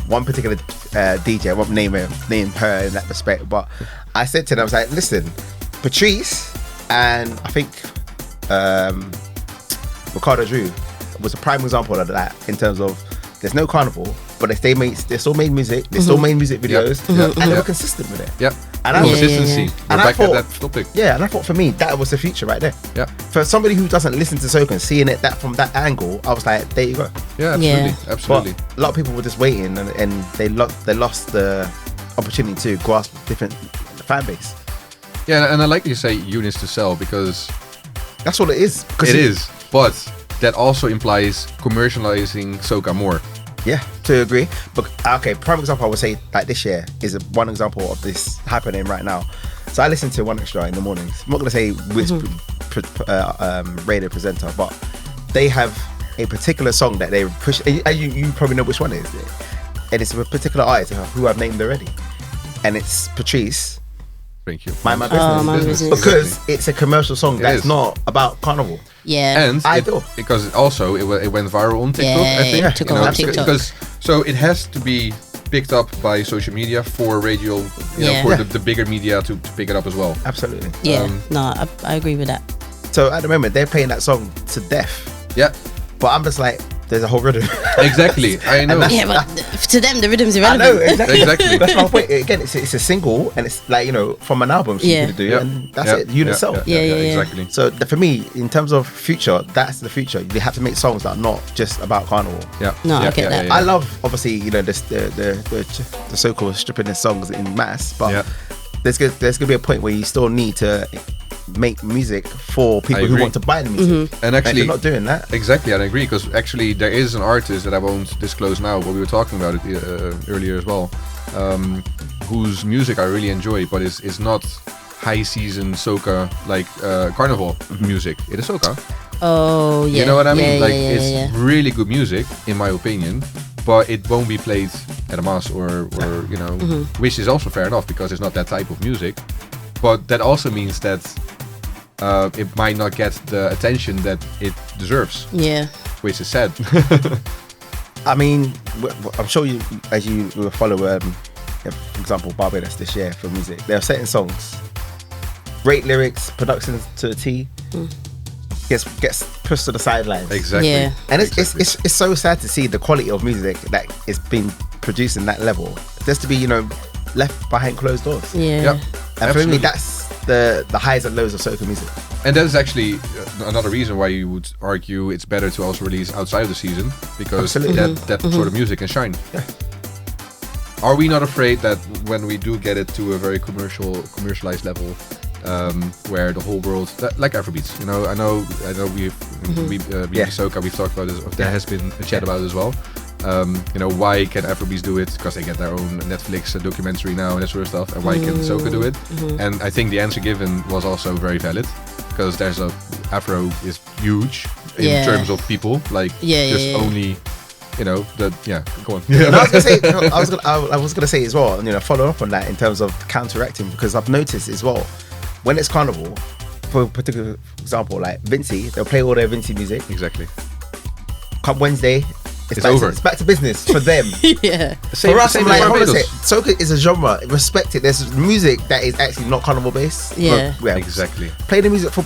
Speaker 4: one particular DJ, I won't name her in that respect, but I said to them, I was like, listen, Patrice and I think Ricardo Drew was a prime example of that in terms of there's no carnival, but they still made music, they still made music videos, and they were consistent with it.
Speaker 2: Yep.
Speaker 4: And I was,
Speaker 2: Consistency. We're
Speaker 4: And I
Speaker 2: back
Speaker 4: thought-
Speaker 2: at that topic.
Speaker 4: yeah, and I thought for me that was the future right there.
Speaker 2: Yeah.
Speaker 4: For somebody who doesn't listen to soca and seeing it from that angle, I was like, there you go.
Speaker 2: Yeah,
Speaker 3: Yeah.
Speaker 2: absolutely.
Speaker 4: But a lot of people were just waiting, and they lost the opportunity to grasp different fan base.
Speaker 2: Yeah, and I like you say units to sell, because
Speaker 4: That's all it is.
Speaker 2: it is, but that also implies commercializing soca more.
Speaker 4: Yeah, to agree. But okay, prime example I would say like this year is one example of this happening right now. So I listen to One Extra in the mornings. I'm not gonna say which radio presenter, but they have a particular song that they push. And you probably know which one it is, and it's a particular artist who I've named already, and it's Patrice.
Speaker 2: Thank you.
Speaker 4: Mind My Business.
Speaker 3: Oh, My Business.
Speaker 4: Because it's a commercial song
Speaker 2: It
Speaker 4: that's
Speaker 2: is.
Speaker 4: not about carnival.
Speaker 3: Yeah.
Speaker 2: And
Speaker 4: I do.
Speaker 2: because it went viral on TikTok,
Speaker 3: Yeah,
Speaker 2: I think.
Speaker 3: it took off on TikTok.
Speaker 2: Because so it has to be picked up by social media for radio, you know,
Speaker 3: Yeah.
Speaker 2: for
Speaker 4: Yeah.
Speaker 2: the bigger media to pick it up as well.
Speaker 4: Absolutely.
Speaker 3: Yeah. No, I agree with that.
Speaker 4: So at the moment they're playing that song to death,
Speaker 2: Yeah,
Speaker 4: but I'm just like, there's a whole rhythm.
Speaker 2: exactly. I know.
Speaker 3: Yeah, but to them, the rhythm's
Speaker 4: I
Speaker 3: irrelevant.
Speaker 4: know, exactly.
Speaker 2: Exactly.
Speaker 4: That's my point. Again, it's a single, and it's like, you know, from an album she's
Speaker 3: Yeah.
Speaker 4: gonna do,
Speaker 2: Yep.
Speaker 4: and that's
Speaker 2: Yep.
Speaker 4: it. Unit sell.
Speaker 3: Yeah.
Speaker 2: Exactly.
Speaker 4: So for me, in terms of future, that's the future. You have to make songs that are not just about carnival.
Speaker 2: Yeah.
Speaker 3: No, I
Speaker 2: yeah,
Speaker 3: get that.
Speaker 2: Yeah.
Speaker 4: I love, obviously, you know, the so-called stripping the songs in mass, but
Speaker 2: Yeah.
Speaker 4: there's gonna be a point where you still need to make music for people who
Speaker 2: agree.
Speaker 4: want to buy the music.
Speaker 2: And actually,
Speaker 4: they're not doing that.
Speaker 2: Exactly, I agree, because actually there is an artist that I won't disclose now, but we were talking about it earlier as well, whose music I really enjoy, but is not high season soca like carnival music. It is soca.
Speaker 3: Oh, yeah.
Speaker 2: You know what I mean?
Speaker 3: Yeah,
Speaker 2: Like
Speaker 3: yeah,
Speaker 2: it's
Speaker 3: yeah.
Speaker 2: really good music in my opinion, but it won't be played at a mass or you know, which is also fair enough because it's not that type of music. But that also means that it might not get the attention that it deserves,
Speaker 3: Yeah.
Speaker 2: which is sad.
Speaker 4: I mean, I'm sure you, as you will follow, for example, Barbados this year for music, there are certain songs, great lyrics, production to a T, gets pushed to the sidelines.
Speaker 2: Exactly.
Speaker 3: Yeah.
Speaker 4: And it's
Speaker 2: Exactly.
Speaker 4: it's so sad to see the quality of music that is being produced in that level, just to be, you know, left behind closed doors.
Speaker 3: Yeah.
Speaker 2: Yep.
Speaker 4: And for me,
Speaker 2: Absolutely.
Speaker 4: that's the highs and lows of soca music.
Speaker 2: And that is actually another reason why you would argue it's better to also release outside of the season, because
Speaker 4: Absolutely.
Speaker 2: that sort of music can shine.
Speaker 4: Yeah.
Speaker 2: Are we not afraid that when we do get it to a very commercialized level, where the whole world, like Afrobeats, you know, I know we've
Speaker 4: Yeah.
Speaker 2: Soca, we've talked about this. There has been a chat about it as well. You know, why can Afrobeats do it? Because they get their own Netflix documentary now and that sort of stuff. And why can Soca do it? And I think the answer given was also very valid, because Afro is huge in
Speaker 3: Yeah.
Speaker 2: terms of people. Like
Speaker 3: Yeah,
Speaker 2: just
Speaker 3: yeah.
Speaker 2: only Go on.
Speaker 4: And I was gonna say, I was gonna say as well, follow up on that in terms of counteracting, because I've noticed as well, when it's carnival, for example, like Vincey, they'll play all their Vincey music.
Speaker 2: Exactly.
Speaker 4: Come Wednesday,
Speaker 2: It's over.
Speaker 4: It's back to business for them.
Speaker 3: Yeah.
Speaker 2: Same,
Speaker 4: For us,
Speaker 2: same
Speaker 4: I'm like,
Speaker 2: with
Speaker 4: I wanna say,
Speaker 2: Barbados.
Speaker 4: soca is a genre. Respect it. There's music that is actually not carnival based.
Speaker 3: Yeah.
Speaker 2: Exactly.
Speaker 4: Play the music for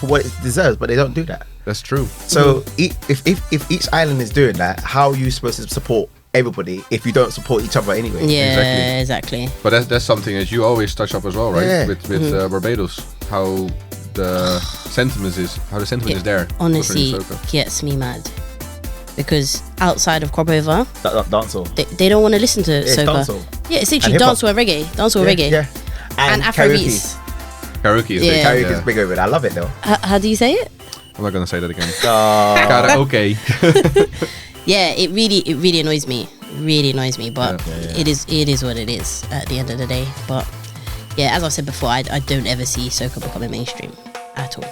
Speaker 4: what it deserves, but they don't do that.
Speaker 2: That's true.
Speaker 4: So if each island is doing that, how are you supposed to support everybody if you don't support each other anyway?
Speaker 3: Yeah, exactly.
Speaker 2: But that's something that you always touch up as well, right?
Speaker 4: Yeah.
Speaker 2: With Barbados, how the sentiment is there.
Speaker 3: Honestly,
Speaker 2: concerning soca.
Speaker 3: gets me mad. Because outside of Crop Over,
Speaker 4: Dancehall.
Speaker 3: they don't want to listen to
Speaker 4: it's
Speaker 3: soca.
Speaker 4: dancehall.
Speaker 3: Yeah, it's literally
Speaker 4: And hip-hop.
Speaker 3: dancehall and reggae. Dancehall reggae.
Speaker 4: Yeah.
Speaker 3: And Afrobeats.
Speaker 2: Karaoke is
Speaker 3: Yeah.
Speaker 2: big.
Speaker 4: Karaoke
Speaker 2: Yeah.
Speaker 4: is big over it. I love it though.
Speaker 3: How do you say it?
Speaker 2: I'm not gonna say that again.
Speaker 4: Okay.
Speaker 2: Karaoke.
Speaker 3: Yeah, it really annoys me. Really annoys me. But
Speaker 4: Yeah.
Speaker 3: it is what it is at the end of the day. But yeah, as I said before, I don't ever see soca becoming mainstream at all.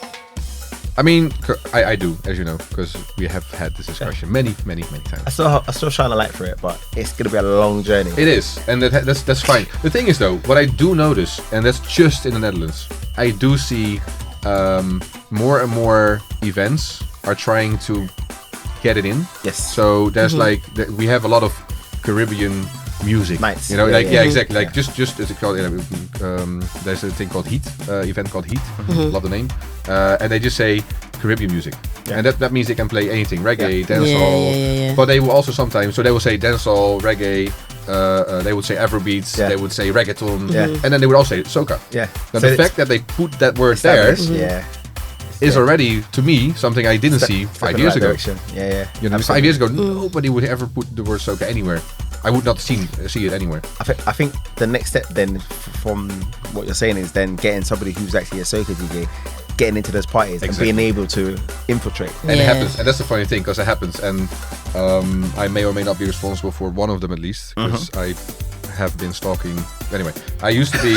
Speaker 2: I mean, I do, as you know, because we have had this discussion many times.
Speaker 4: I still shine a light for it, but it's gonna be a long journey.
Speaker 2: It is, and that's fine. The thing is, though, what I do notice, and that's just in the Netherlands, I do see more and more events are trying to get it in.
Speaker 4: Yes.
Speaker 2: So there's we have a lot of Caribbean music.
Speaker 4: Nights.
Speaker 2: You know,
Speaker 4: Yeah.
Speaker 2: exactly. Like just as it called, there's a thing called Heat, event called Heat. Love the name. And they just say Caribbean music.
Speaker 4: Yeah.
Speaker 2: And that means they can play anything, reggae,
Speaker 4: Yeah.
Speaker 2: dancehall.
Speaker 3: Yeah.
Speaker 2: But they will also sometimes, so they will say dancehall, reggae. They would say Afrobeats.
Speaker 4: Yeah.
Speaker 2: They would say reggaeton.
Speaker 4: Yeah.
Speaker 2: And then they would also say soca.
Speaker 4: Yeah.
Speaker 2: Now
Speaker 4: So
Speaker 2: the
Speaker 4: it's
Speaker 2: fact that they put that word there
Speaker 4: established, yeah.
Speaker 2: is already, to me, something I didn't see
Speaker 4: Step
Speaker 2: 5
Speaker 4: in
Speaker 2: years
Speaker 4: the
Speaker 2: ago.
Speaker 4: right direction. Yeah.
Speaker 2: You know, 5 years ago, nobody would ever put the word soca anywhere. I would not see it anywhere.
Speaker 4: I think the next step then from what you're saying is then getting somebody who's actually a soca DJ, getting into those parties
Speaker 2: Exactly.
Speaker 4: and being able to infiltrate.
Speaker 2: And it
Speaker 3: Yeah.
Speaker 2: happens, and that's the funny thing, because it happens, and I may or may not be responsible for one of them at least, because I have been stalking. Anyway, I used to be.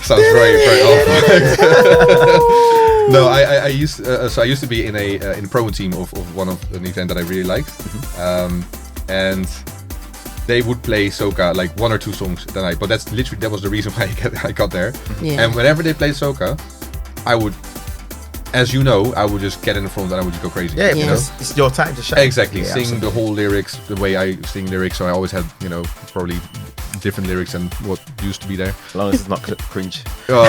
Speaker 2: Sounds very awful. No, I used I used to be in a promo team of an event that I really liked, and they would play soca, like 1 or 2 songs that night. But that was the reason why I got there.
Speaker 3: Yeah.
Speaker 2: And whenever they played soca, I would, as you know, I would just get in the front and I would just go crazy.
Speaker 4: Yeah,
Speaker 2: you know?
Speaker 4: because it's your time to shine.
Speaker 2: Exactly.
Speaker 4: Yeah,
Speaker 2: Sing
Speaker 4: absolutely.
Speaker 2: the whole lyrics the way I sing lyrics. So I always had, probably different lyrics than what used to be there.
Speaker 4: As long as it's not cringe.
Speaker 2: Oh,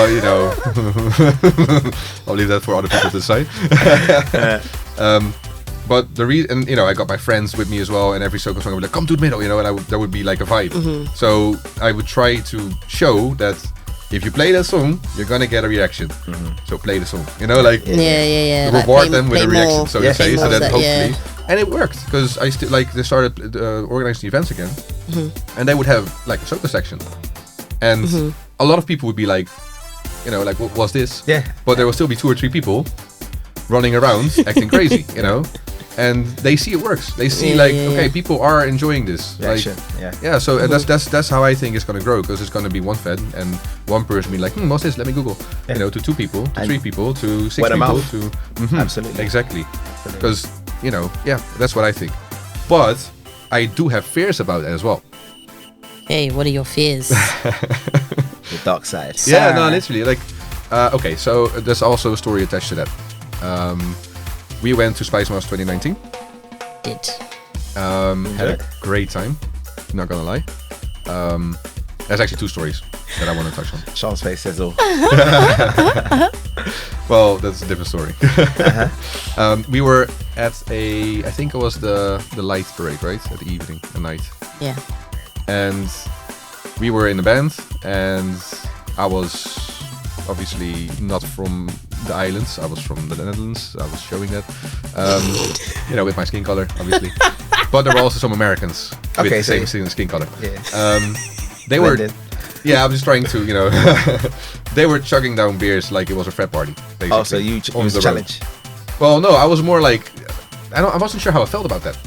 Speaker 2: I'll leave that for other people to decide. But the reason, I got my friends with me as well, and every soca song I would like, come to the middle, and that would be like a vibe. So I would try to show that if you play that song, you're gonna get a reaction. So play the song,
Speaker 3: Yeah. Like,
Speaker 2: reward them with a reaction,
Speaker 3: more.
Speaker 2: so
Speaker 4: Yeah,
Speaker 2: to say.
Speaker 3: play
Speaker 2: So
Speaker 3: more
Speaker 2: that
Speaker 3: of that,
Speaker 2: hopefully, and it worked because I still they started organizing events again, and they would have like a soca section, and a lot of people would be like, what was this?
Speaker 4: Yeah.
Speaker 2: But there will still be 2 or 3 people running around acting crazy, and they see it works. They see okay, people are enjoying this.
Speaker 4: Reaction.
Speaker 2: Yeah, so and that's how I think it's gonna grow, because it's gonna be one fed and one person be like, what's this? Let me Google.
Speaker 4: Yeah.
Speaker 2: To 2 people, to
Speaker 4: And
Speaker 2: 3 people, to 6
Speaker 4: word of
Speaker 2: people,
Speaker 4: mouth.
Speaker 2: to
Speaker 4: Absolutely.
Speaker 2: exactly, because that's what I think. But I do have fears about it as well.
Speaker 3: Hey, what are your fears?
Speaker 4: The dark side.
Speaker 2: Yeah, no,
Speaker 3: Sarah.
Speaker 2: literally. Okay, so there's also a story attached to that. We went to Spice Mouse 2019.
Speaker 3: Did.
Speaker 2: Had a great time. Not gonna lie. There's actually 2 stories that I want to touch on.
Speaker 4: Sean's face says all.
Speaker 2: Well, that's a different story. We were at I think it was the light parade, right? At the evening, at night.
Speaker 3: Yeah.
Speaker 2: And we were in a band, and I was obviously not from the islands. I was from the Netherlands. I was showing that, with my skin color, obviously. But there were also some Americans with
Speaker 4: Okay,
Speaker 2: the
Speaker 4: so
Speaker 2: same skin color.
Speaker 4: Yeah.
Speaker 2: They were,
Speaker 4: Blended.
Speaker 2: yeah. I'm just trying to, they were chugging down beers like it was a frat party. Basically,
Speaker 4: Oh, so you
Speaker 2: on
Speaker 4: was
Speaker 2: the
Speaker 4: a
Speaker 2: road.
Speaker 4: challenge.
Speaker 2: Well, no, I was more like, I wasn't sure how I felt about that.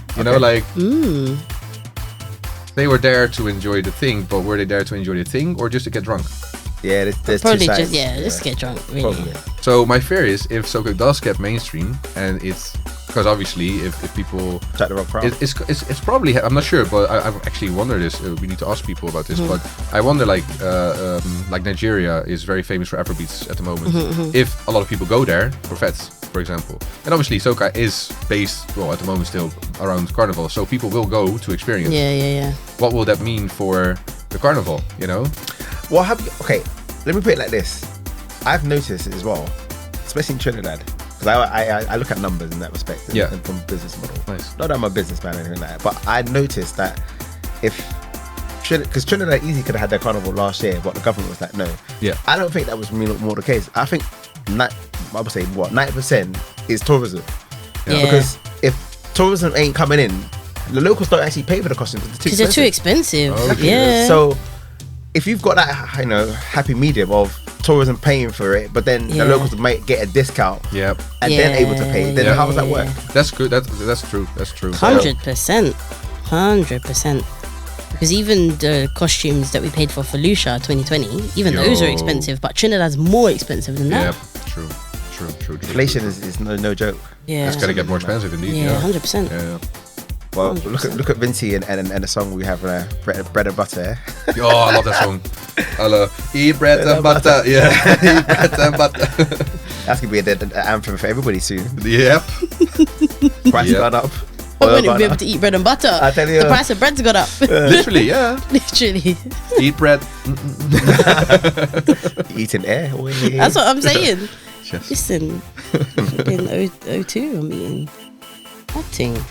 Speaker 2: They were there to enjoy the thing, but were they there to enjoy the thing or just to get drunk?
Speaker 4: Yeah, there's
Speaker 3: Probably
Speaker 4: 2
Speaker 3: just
Speaker 4: sides.
Speaker 3: just get drunk, really.
Speaker 4: Probably.
Speaker 2: So my fear is if soca does get mainstream and it because obviously if people
Speaker 4: Jack the Rock crowd.
Speaker 2: it's probably, I'm not sure, but I've actually wondered this. We need to ask people about this, but I wonder like Nigeria is very famous for Afrobeats at the moment. If a lot of people go there for fets, for example, and obviously Soca is based, well, at the moment still around Carnival, so people will go to experience.
Speaker 3: Yeah.
Speaker 2: What will that mean for the Carnival? You know?
Speaker 4: Well, okay, let me put it like this. I've noticed it as well, especially in Trinidad, because I look at numbers in that respect, and,
Speaker 2: Yeah.
Speaker 4: and from business model.
Speaker 2: Nice.
Speaker 4: Not that I'm a businessman or anything like that, but I noticed that because Trinidad easily could have had their carnival last year, but the government was like, no.
Speaker 2: Yeah.
Speaker 4: I don't think that was more the case. I think I would say 90% is tourism.
Speaker 3: Yeah.
Speaker 4: Because if tourism ain't coming in, the locals don't actually pay for the costumes.
Speaker 3: Because they're too expensive.
Speaker 2: Okay.
Speaker 3: Yeah.
Speaker 4: So if you've got that, happy medium of tourism paying for it, but then
Speaker 3: Yeah.
Speaker 4: the locals might get a discount
Speaker 2: Yep.
Speaker 4: and then able to pay, then how does that work?
Speaker 2: That's good. That's true. That's true.
Speaker 3: 100%. 100%. Because even the costumes that we paid for Lucia 2020, even those are
Speaker 2: Yo.
Speaker 3: expensive, but Trinidad's more expensive than
Speaker 2: Yeah.
Speaker 3: that.
Speaker 2: True.
Speaker 4: Inflation is no joke.
Speaker 3: Yeah.
Speaker 2: It's gonna get more expensive indeed.
Speaker 3: Yeah, 100%.
Speaker 2: Yeah.
Speaker 4: Well, look at Vinci and the song we have, bread and butter.
Speaker 2: Oh, I love that song. I love eat bread and butter. Yeah, eat bread and butter.
Speaker 4: That's gonna be the anthem for everybody soon.
Speaker 2: Yep.
Speaker 4: Price
Speaker 2: Yep.
Speaker 4: gone up.
Speaker 3: I
Speaker 4: oil
Speaker 3: wouldn't
Speaker 4: gone
Speaker 3: be able
Speaker 4: up.
Speaker 3: to eat bread and butter.
Speaker 4: I tell you.
Speaker 3: The price of bread's gone up.
Speaker 2: Literally, yeah.
Speaker 3: Literally.
Speaker 2: Eat bread.
Speaker 4: Eating air.
Speaker 3: That's what I'm saying.
Speaker 2: Yes.
Speaker 3: Listen, in O2, I'm eating nothing.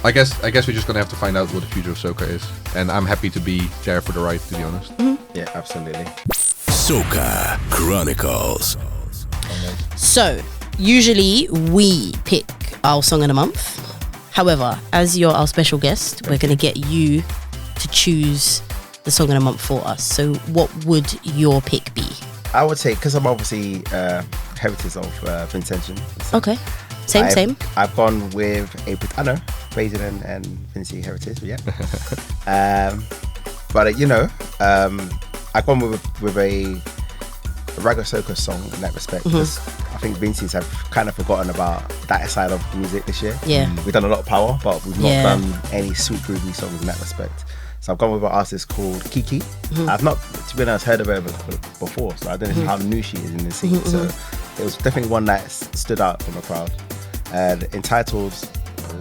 Speaker 2: I guess we're just gonna have to find out what the future of Soca is, and I'm happy to be there for the ride, to be honest.
Speaker 4: Yeah, absolutely.
Speaker 1: Soca Chronicles.
Speaker 3: So, usually we pick our song of the month. However, as you're our special guest, we're going to get you to choose the song of the month for us. So, what would your pick be?
Speaker 4: I would say, because I'm obviously heritage of Vincentian.
Speaker 3: Okay. Same.
Speaker 4: I've gone with I know, Fraser and Vinci heritage, but yeah. But I've gone with a Ragga Soca song in that respect, because I think Vinci's have kind of forgotten about that side of music this year.
Speaker 3: Yeah.
Speaker 4: We've done a lot of power, but we've not
Speaker 3: Yeah.
Speaker 4: done any sweet groovy songs in that respect. So I've gone with an artist called Kiki. I've not, to be honest, heard of her before, so I don't know how new she is in the scene. So it was definitely one that stood out from the crowd. Entitled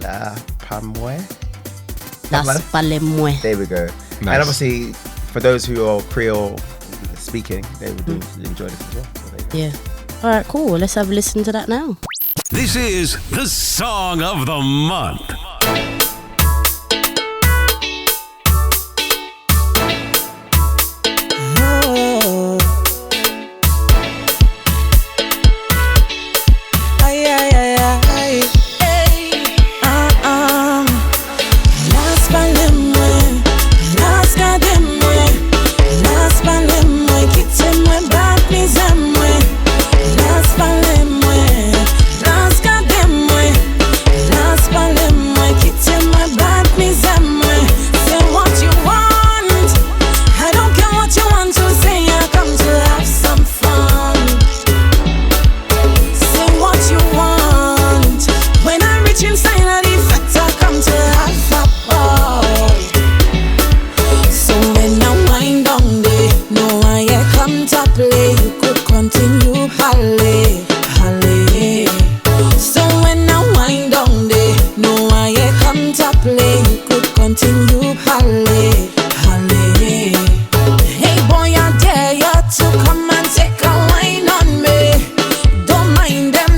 Speaker 4: La Palmue.
Speaker 3: Las Palemue.
Speaker 4: There we go.
Speaker 2: Nice.
Speaker 4: And obviously, for those who are Creole speaking, they would enjoy this as well. So there you go.
Speaker 3: Yeah. All right, cool. Let's have a listen to that now.
Speaker 1: This is the Song of the Month.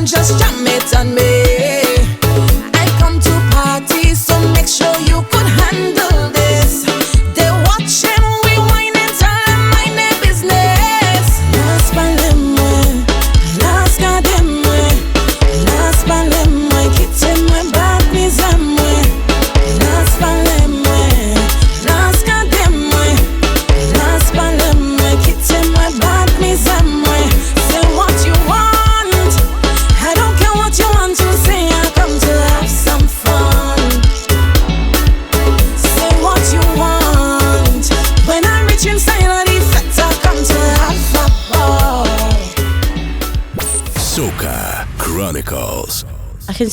Speaker 8: Just jam it on me. I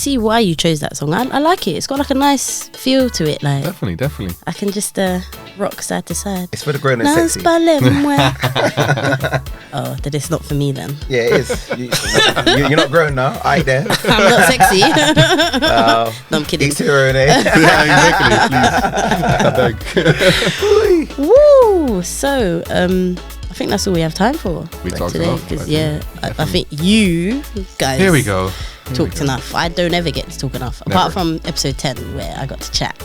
Speaker 3: see why you chose that song. I like it. It's got like a nice feel to it. Like
Speaker 2: Definitely.
Speaker 3: I can just rock side to side.
Speaker 4: It's for the grown and sexy.
Speaker 3: Oh, that is not for me then.
Speaker 4: Yeah, it is. You're not grown now. I there.
Speaker 3: I'm not sexy. No, I'm kidding.
Speaker 4: Each to her own, eh?
Speaker 2: Yeah, exactly. Please.
Speaker 3: Woo! So, I think that's all we have time for
Speaker 2: We talked
Speaker 3: today.
Speaker 2: enough,
Speaker 3: Because
Speaker 2: I
Speaker 3: I think you guys
Speaker 2: Here we go.
Speaker 3: talked enough. I don't ever get to talk enough, apart from episode 10 where I got to chat.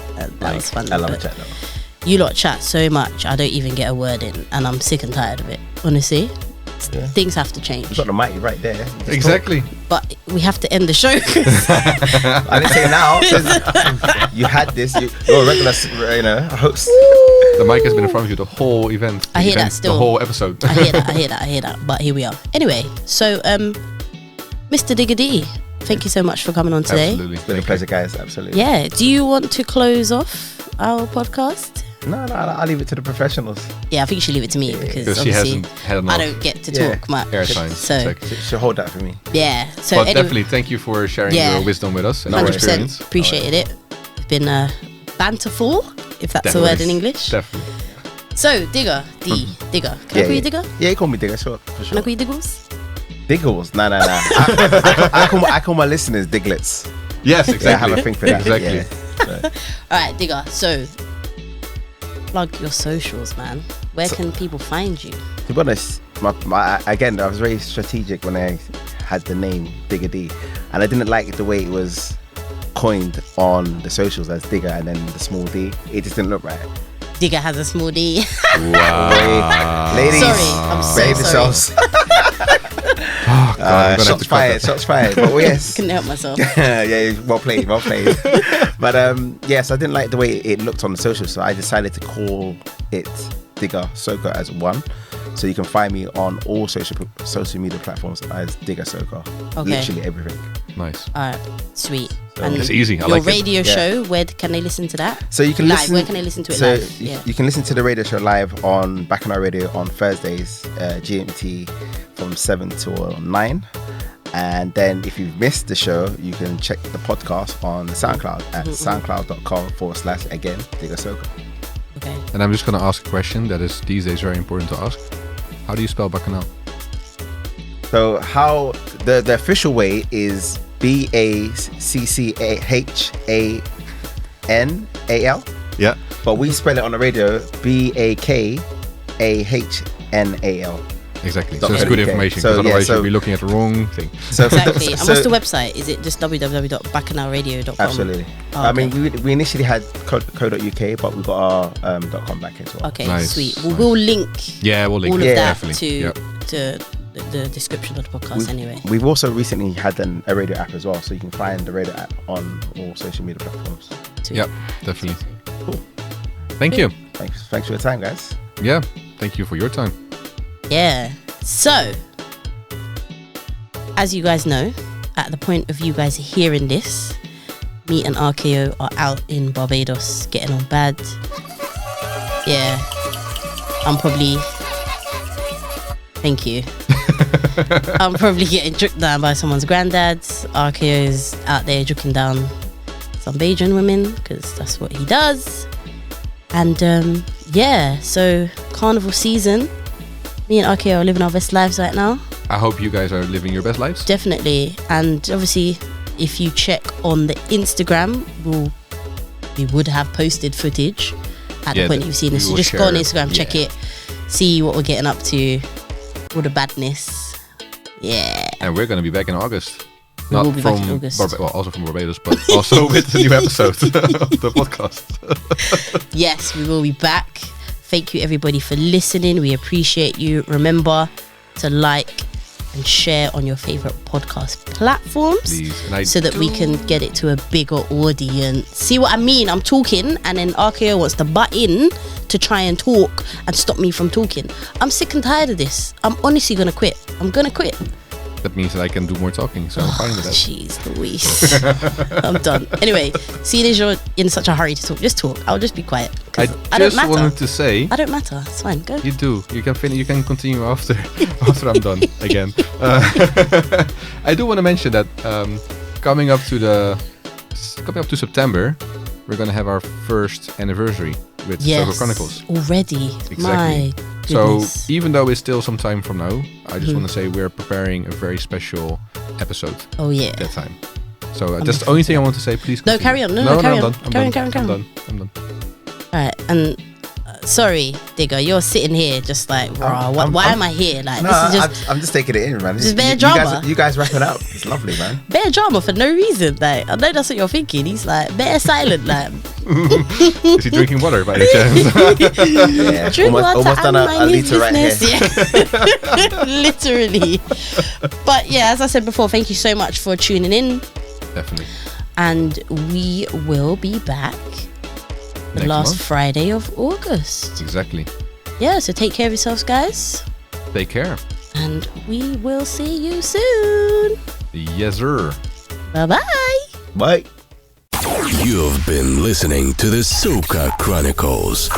Speaker 3: That was fun.
Speaker 4: I love
Speaker 3: but
Speaker 4: chat though.
Speaker 3: You lot chat so much, I don't even get a word in, and I'm sick and tired of it. Honestly,
Speaker 4: Yeah.
Speaker 3: things have to change.
Speaker 4: You got the mic right there. Just
Speaker 2: Exactly.
Speaker 3: But we have to end the show.
Speaker 4: talk. I didn't say now. You had this. You're a regular, host.
Speaker 2: The mic has been in front of you the whole event.
Speaker 3: I hear that still.
Speaker 2: The whole episode.
Speaker 3: I hear that. But here we are. Anyway, so Mr. Digga D, thank you so much for coming on today.
Speaker 2: Absolutely.
Speaker 4: It's been a pleasure, guys. Absolutely.
Speaker 3: Yeah. Do you want to close off our podcast?
Speaker 4: No, I'll leave it to the professionals.
Speaker 3: Yeah, I think you should leave it to me because
Speaker 2: Because she
Speaker 3: obviously
Speaker 2: hasn't had enough
Speaker 3: I don't get to
Speaker 4: Yeah.
Speaker 3: talk much.
Speaker 2: airtime.
Speaker 3: So
Speaker 2: Exactly.
Speaker 4: She'll hold that for me.
Speaker 3: yeah. So
Speaker 2: But
Speaker 3: anyway,
Speaker 2: definitely, thank you for sharing
Speaker 3: Yeah.
Speaker 2: your wisdom with us and our
Speaker 3: 100%
Speaker 2: experience.
Speaker 3: appreciated it. It's been banterful, if that's a
Speaker 2: Definitely.
Speaker 3: word in English.
Speaker 2: Definitely.
Speaker 3: So Digga D, Digga. Can I call you Digga?
Speaker 4: Yeah, you call me Digger, sure, for
Speaker 3: Can I
Speaker 4: sure.
Speaker 3: call you Diggles?
Speaker 4: Diggles? No. I call my listeners Diglets.
Speaker 2: Yes, exactly.
Speaker 4: Yeah, I have a thing for that.
Speaker 2: Exactly.
Speaker 4: Yeah.
Speaker 3: All right, Digga. So plug your socials, man. Where can people find you?
Speaker 4: To be honest, again, I was very strategic when I had the name Digga D, and I didn't like the way it was coined on the socials as Digga and then the small D. It just didn't look right.
Speaker 3: Digga has a small D.
Speaker 2: Wow.
Speaker 4: Ladies,
Speaker 3: Sorry, I'm so
Speaker 4: behave
Speaker 3: sorry.
Speaker 4: yourselves.
Speaker 2: Oh, God, I'm gonna have
Speaker 4: Shots
Speaker 2: to cut
Speaker 4: fired,
Speaker 2: that.
Speaker 4: shots fired. But yes.
Speaker 3: Couldn't help myself.
Speaker 4: Yeah, well played. But yes, I didn't like the way it looked on the socials, so I decided to call it Digga Soca as one. So you can find me on all social media platforms as Digga Soca.
Speaker 3: Okay.
Speaker 4: Literally everything.
Speaker 2: Nice.
Speaker 3: All right, sweet.
Speaker 2: It's easy. I
Speaker 3: your
Speaker 2: like it.
Speaker 3: radio
Speaker 4: Yeah.
Speaker 3: show, where can they listen to that?
Speaker 4: So you can
Speaker 3: live.
Speaker 4: listen.
Speaker 3: Where can they listen to it
Speaker 4: so
Speaker 3: live?
Speaker 4: you,
Speaker 3: Yeah.
Speaker 4: you can listen to the radio show live on Bacchanal Radio on Thursdays, GMT from 7 till 9. And then if you've missed the show, you can check the podcast on SoundCloud at soundcloud.com/again Digga Soca.
Speaker 3: Okay.
Speaker 2: And I'm just going to ask a question that is these days very important to ask. How do you spell Bacchanal?
Speaker 4: So how the official way is BACCAHANAL,
Speaker 2: Yeah.
Speaker 4: but we spell it on the radio BAKAHNAL.
Speaker 2: Exactly.
Speaker 4: Dot
Speaker 2: So it's
Speaker 4: co
Speaker 2: good
Speaker 4: dot UK.
Speaker 2: information
Speaker 4: So,
Speaker 2: because
Speaker 4: yeah,
Speaker 2: otherwise
Speaker 4: so-
Speaker 2: you'll be looking at the wrong thing.
Speaker 4: So
Speaker 3: Exactly. And
Speaker 4: so-
Speaker 3: what's the website? Is it just www.bacchanalradio.com?
Speaker 4: Absolutely.
Speaker 3: Oh,
Speaker 4: I
Speaker 3: okay.
Speaker 4: mean, we initially had co.uk, but we got our .com back as well.
Speaker 3: Okay,
Speaker 2: Nice,
Speaker 3: sweet.
Speaker 2: nice.
Speaker 3: We'll link
Speaker 2: Yeah, we'll link
Speaker 3: all
Speaker 2: it.
Speaker 3: of that
Speaker 2: Definitely.
Speaker 3: to
Speaker 2: Yep.
Speaker 3: the description of the podcast anyway.
Speaker 4: We've also recently had a radio app as well, so you can find the radio app on all social media platforms.
Speaker 3: Sweet.
Speaker 2: Yep, definitely.
Speaker 4: Cool.
Speaker 2: Thank you.
Speaker 4: Thanks for your time, guys.
Speaker 2: Yeah, thank you for your time.
Speaker 3: Yeah. So, as you guys know, at the point of you guys hearing this, me and RKO are out in Barbados getting on bad. Yeah. I'm probably... Thank you. I'm probably getting juked down by someone's granddad. RKO's out there juking down some Bajan women because that's what he does. And yeah, so carnival season. Me and RKO are living our best lives right now.
Speaker 2: I hope you guys are living your best lives.
Speaker 3: Definitely. And obviously, if you check on the Instagram, we would have posted footage at
Speaker 2: Yeah,
Speaker 3: the point you've seen this.
Speaker 2: we
Speaker 3: So
Speaker 2: will
Speaker 3: just go on
Speaker 2: share.
Speaker 3: Instagram, check it, see what we're getting up to, all the badness. Yeah.
Speaker 2: And we're going to be back in August.
Speaker 3: We will be back in August.
Speaker 2: Well, also from Barbados, but also with the new episode of the podcast.
Speaker 3: Yes, we will be back. Thank you everybody for listening. We appreciate you. Remember to like and share on your favorite podcast platforms
Speaker 2: Please. And I
Speaker 3: so that we can get it to a bigger audience. See what I mean? I'm talking and then RKO wants to butt in to try and talk and stop me from talking. I'm sick and tired of this. I'm honestly gonna quit. I'm gonna quit.
Speaker 2: That means that I can do more talking, so I'm fine with that.
Speaker 3: Jeez Louise. I'm done. Anyway, seeing as you're in such a hurry to talk, just talk. I'll just be quiet. 'Cause I don't
Speaker 2: just
Speaker 3: matter.
Speaker 2: wanted to say,
Speaker 3: I don't matter. It's fine. Go.
Speaker 2: you do. You can finish. You can continue after I'm done again. I do want to mention that coming up to September, we're gonna have our first anniversary with Soca Chronicles.
Speaker 3: Already.
Speaker 2: Exactly.
Speaker 3: My
Speaker 2: So
Speaker 3: goodness.
Speaker 2: even though it's still some time from now, I just want to say we're preparing a very special episode
Speaker 3: Oh yeah.
Speaker 2: that time. So that's the only thing I want to say. Please.
Speaker 3: No,
Speaker 2: continue.
Speaker 3: carry on. No, carry
Speaker 2: I'm
Speaker 3: on.
Speaker 2: done.
Speaker 3: Carry on.
Speaker 2: I'm done.
Speaker 3: Alright, and sorry, Digga, you're sitting here just like, raw. Why am I here? Like,
Speaker 4: No,
Speaker 3: this is just
Speaker 4: I'm just taking it in, man.
Speaker 3: Just bare drama.
Speaker 4: You guys wrap it up. It's lovely, man.
Speaker 3: bare drama for no reason. Like, I know that's what you're thinking. He's like bare silent. Like,
Speaker 2: Is he drinking water by any chance?
Speaker 4: Yeah,
Speaker 3: drink water
Speaker 4: almost done
Speaker 3: and
Speaker 4: a
Speaker 3: mind his
Speaker 4: litre right here.
Speaker 3: business. Yeah. Literally. But yeah, as I said before, thank you so much for tuning in,
Speaker 2: Definitely.
Speaker 3: and we will be back the
Speaker 2: Next
Speaker 3: last
Speaker 2: month.
Speaker 3: Friday of August.
Speaker 2: Exactly.
Speaker 3: Yeah, so take care of yourselves, guys,
Speaker 2: Take care.
Speaker 3: and we will see you soon.
Speaker 2: Yes, sir.
Speaker 3: Bye bye.
Speaker 4: Bye.
Speaker 1: You've been listening to the Soca Chronicles.